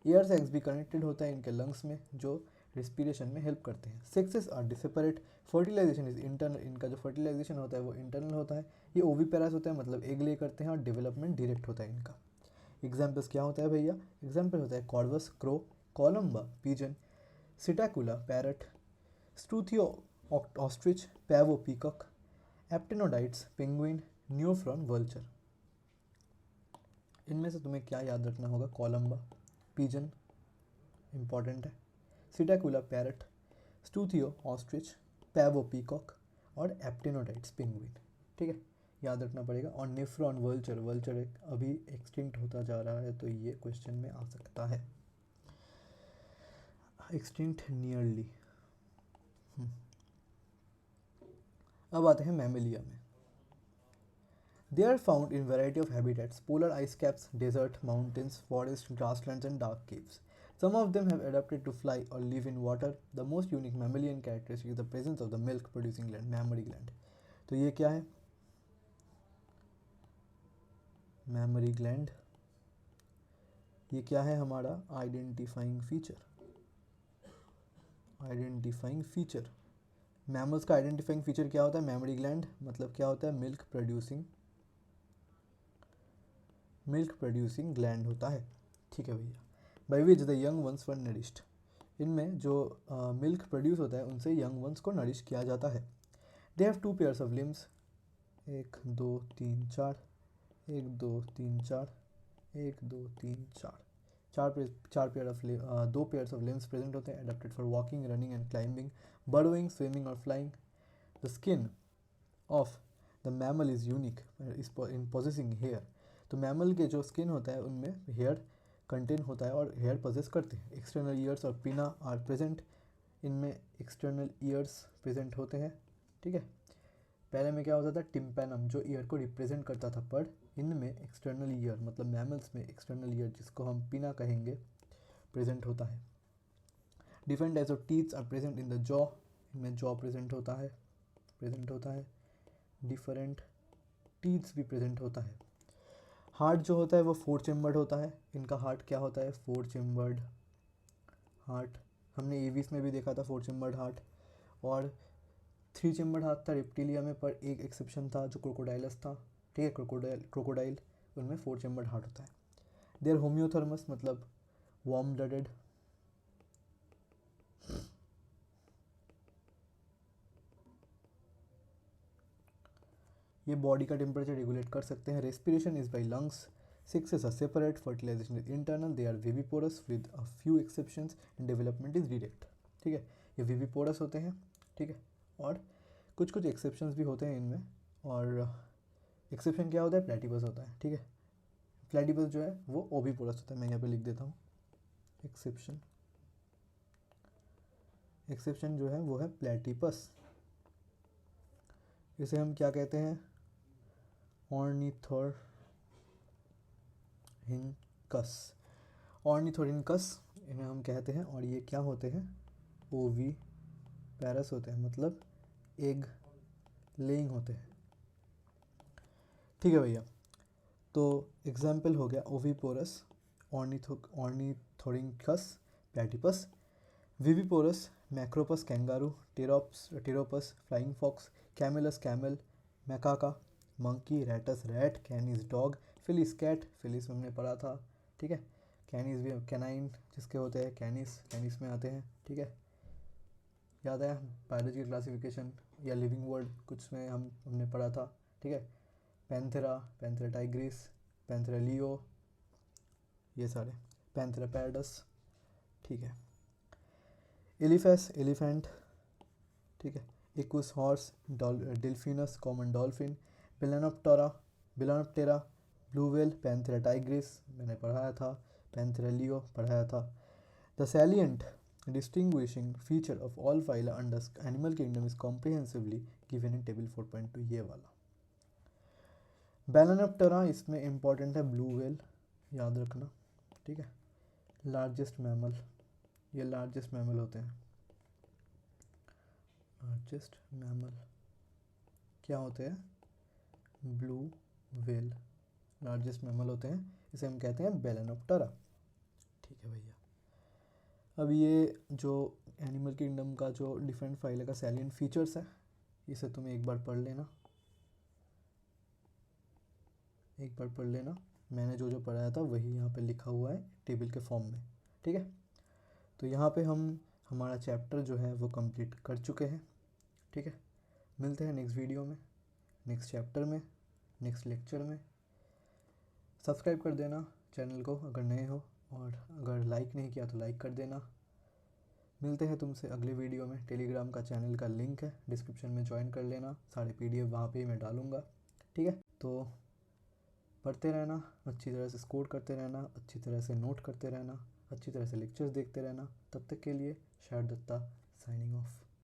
air sacs भी कनेक्टेड होता है इनके लंग्स में जो रेस्पिरेशन में हेल्प करते हैं. Sexes are separate, fertilization is internal, इनका जो फर्टिलाइजेशन होता है वो इंटरनल होता है. ये ओवीपेरास होता है मतलब एग ले करते हैं और डेवलपमेंट डायरेक्ट होता है इनका. एग्जाम्पल्स क्या होता है भैया, एग्जाम्पल होता है Corvus crow, Columba pigeon, Psittacula parrot, Struthio ostrich, Pavo peacock, Aptenodytes penguin, Neophron vulture. इनमें से तुम्हें क्या याद रखना होगा, कोलम्बा पिजन इंपॉर्टेंट है, सिटाकुला पैरट, स्टूथियो ऑस्ट्रिच, पैवो पीकॉक और एप्टेनोडाइट्स पेंगुइन. ठीक है, याद रखना पड़ेगा. और नेफ्रॉन वल्चर, वल्चर एक अभी एक्सटिंक्ट होता जा रहा है तो ये क्वेश्चन में आ सकता है. Extinct nearly. अब आते हैं मैमेलिया में. They are found in variety of habitats: polar ice caps, desert, mountains, forests, grasslands, and dark caves. Some of them have adapted to fly or live in water. The most unique mammalian characteristic is the presence of the milk-producing gland, mammary gland. तो ये क्या है? Mammary gland. ये क्या है हमारा identifying feature. Identifying feature, mammals का identifying feature क्या होता है? Mammary gland. मतलब क्या होता है? मिल्क प्रोड्यूसिंग ग्लैंड होता है. ठीक है भैया. By which the young ones were nourished, इनमें जो मिल्क प्रोड्यूस होता है उनसे यंग वंस को नरिश किया जाता है. They have 2 pairs of limbs, 1 2 3 4, 1 2 3 4, 1 2 3 4, 2 pairs of limbs present होते हैं, adapted for walking, running and climbing, burrowing, swimming और flying. The skin of the mammal is unique in possessing hair. तो mammal के जो स्किन होता है उनमें हेयर कंटेन होता है और हेयर पोजेस करते हैं. एक्सटर्नल ईयर्स और पिना आर प्रेजेंट, इनमें एक्सटर्नल ईयर्स प्रेजेंट होते हैं. ठीक है, पहले में क्या होता था? टिम्पैनम जो ईयर को रिप्रेजेंट करता था, पर इनमें एक्सटर्नल ईयर मतलब मैमल्स में एक्सटर्नल ईयर जिसको हम पिना कहेंगे प्रेजेंट होता है. Different types of teeths are present in the jaw, इनमें जॉ प्रेजेंट होता है. डिफरेंट टीथ्स भी प्रेजेंट होता है. हार्ट जो होता है वो 4 चेम्बर्ड होता है. इनका हार्ट क्या होता है? 4 चेम्बर्ड हार्ट. हमने एविस में भी देखा था 4 चेम्बर्ड हार्ट. और 3 चेम्बर्ड हार्ट था रिप्टिलिया में, पर एक एक्सेप्शन था जो क्रोकोडाइलस था. ठीक है, क्रोकोडाइल उनमें 4 चेम्बर्ड हार्ट होता है. देयर होम्योथर्मस मतलब वार्म ब्लडेड. ये बॉडी का टेम्परेचर रेगुलेट कर सकते हैं. Respiration is by lungs. Sexes are separate, fertilization is internal, they are viviparous with a few exceptions and development is direct. ठीक है, ये viviparous होते हैं. ठीक है, और कुछ कुछ एक्सेप्शंस भी होते हैं इनमें. और एक्सेप्शन क्या होता है? प्लेटिपस होता है. ठीक है, प्लेटिपस जो है वो ओविपोरस होता है. मैं यहाँ पे लिख देता हूँ एक्सेप्शन जो है वो है प्लेटिपस. इसे हम क्या कहते हैं? ऑर्निथोरिनकस इन्हें हम कहते हैं. और ये क्या होते हैं? ओवी पैरस होते हैं, मतलब एग लेइंग होते हैं. ठीक है भैया, तो एग्जाम्पल हो गया oviparous, Ornithorhynchus, platypus. Viviparous Macropus kangaroo, Pteropus flying fox, Camelus camel, Macaca monkey, Rattus rat, Canis dog, Felis cat, Felis में हमने पढ़ा था. ठीक है, कैनिस भी कैनाइन जिसके होते हैं कैनिस में आते हैं. ठीक है, याद है बायोलॉजी की क्लासिफिकेशन या लिविंग वर्ड कुछ में हमने पढ़ा था. ठीक है, पैंथेरा टाइग्रिस, पैंथेरा लियो, ये सारे पैंथेरा पैरडस. ठीक है, एलिफेस एलिफेंट. ठीक है, Equus horse, Delphinus common dolphin, Balaenoptera blue whale, Panthera tigris मैंने पढ़ाया था, पैंथेरा लियो पढ़ाया था. The salient distinguishing feature of all phyla under animal kingdom is comprehensively given in table 4.2. ये वाला बेलानोप्टेरा इसमें इंपॉर्टेंट है, ब्लू व्हेल याद रखना. ठीक है, लार्जेस्ट मैमल, ये लार्जेस्ट मैमल होते हैं. लार्जेस्ट मैमल क्या होते हैं? ब्लू व्हेल लार्जेस्ट मैमल होते हैं, इसे हम कहते हैं बेलेनोप्टेरा। ठीक है भैया। अब ये जो एनिमल किंगडम का जो डिफरेंट फाइल का सैलिएंट फीचर्स है, इसे तुम एक बार पढ़ लेना, एक बार पढ़ लेना। मैंने जो जो पढ़ाया था वही यहाँ पे लिखा हुआ है टेबल के फॉर्म में। ठीक है, तो यहाँ पे हम हमारा चैप्टर जो है वो कंप्लीट कर चुके हैं। ठीक है, मिलते हैं नेक्स्ट वीडियो में, नेक्स्ट चैप्टर में, नेक्स्ट लेक्चर में। सब्सक्राइब कर देना चैनल को अगर नए हो, और अगर लाइक नहीं किया तो लाइक कर देना। मिलते हैं तुमसे अगले वीडियो में। टेलीग्राम का चैनल का लिंक है डिस्क्रिप्शन में, ज्वाइन कर लेना, सारे PDF वहाँ पे ही मैं डालूँगा। ठीक है, तो पढ़ते रहना, अच्छी तरह से स्कोर करते रहना, अच्छी तरह से नोट करते रहना, अच्छी तरह से लेक्चर्स देखते रहना। तब तक के लिए शायद दत्ता साइनिंग ऑफ।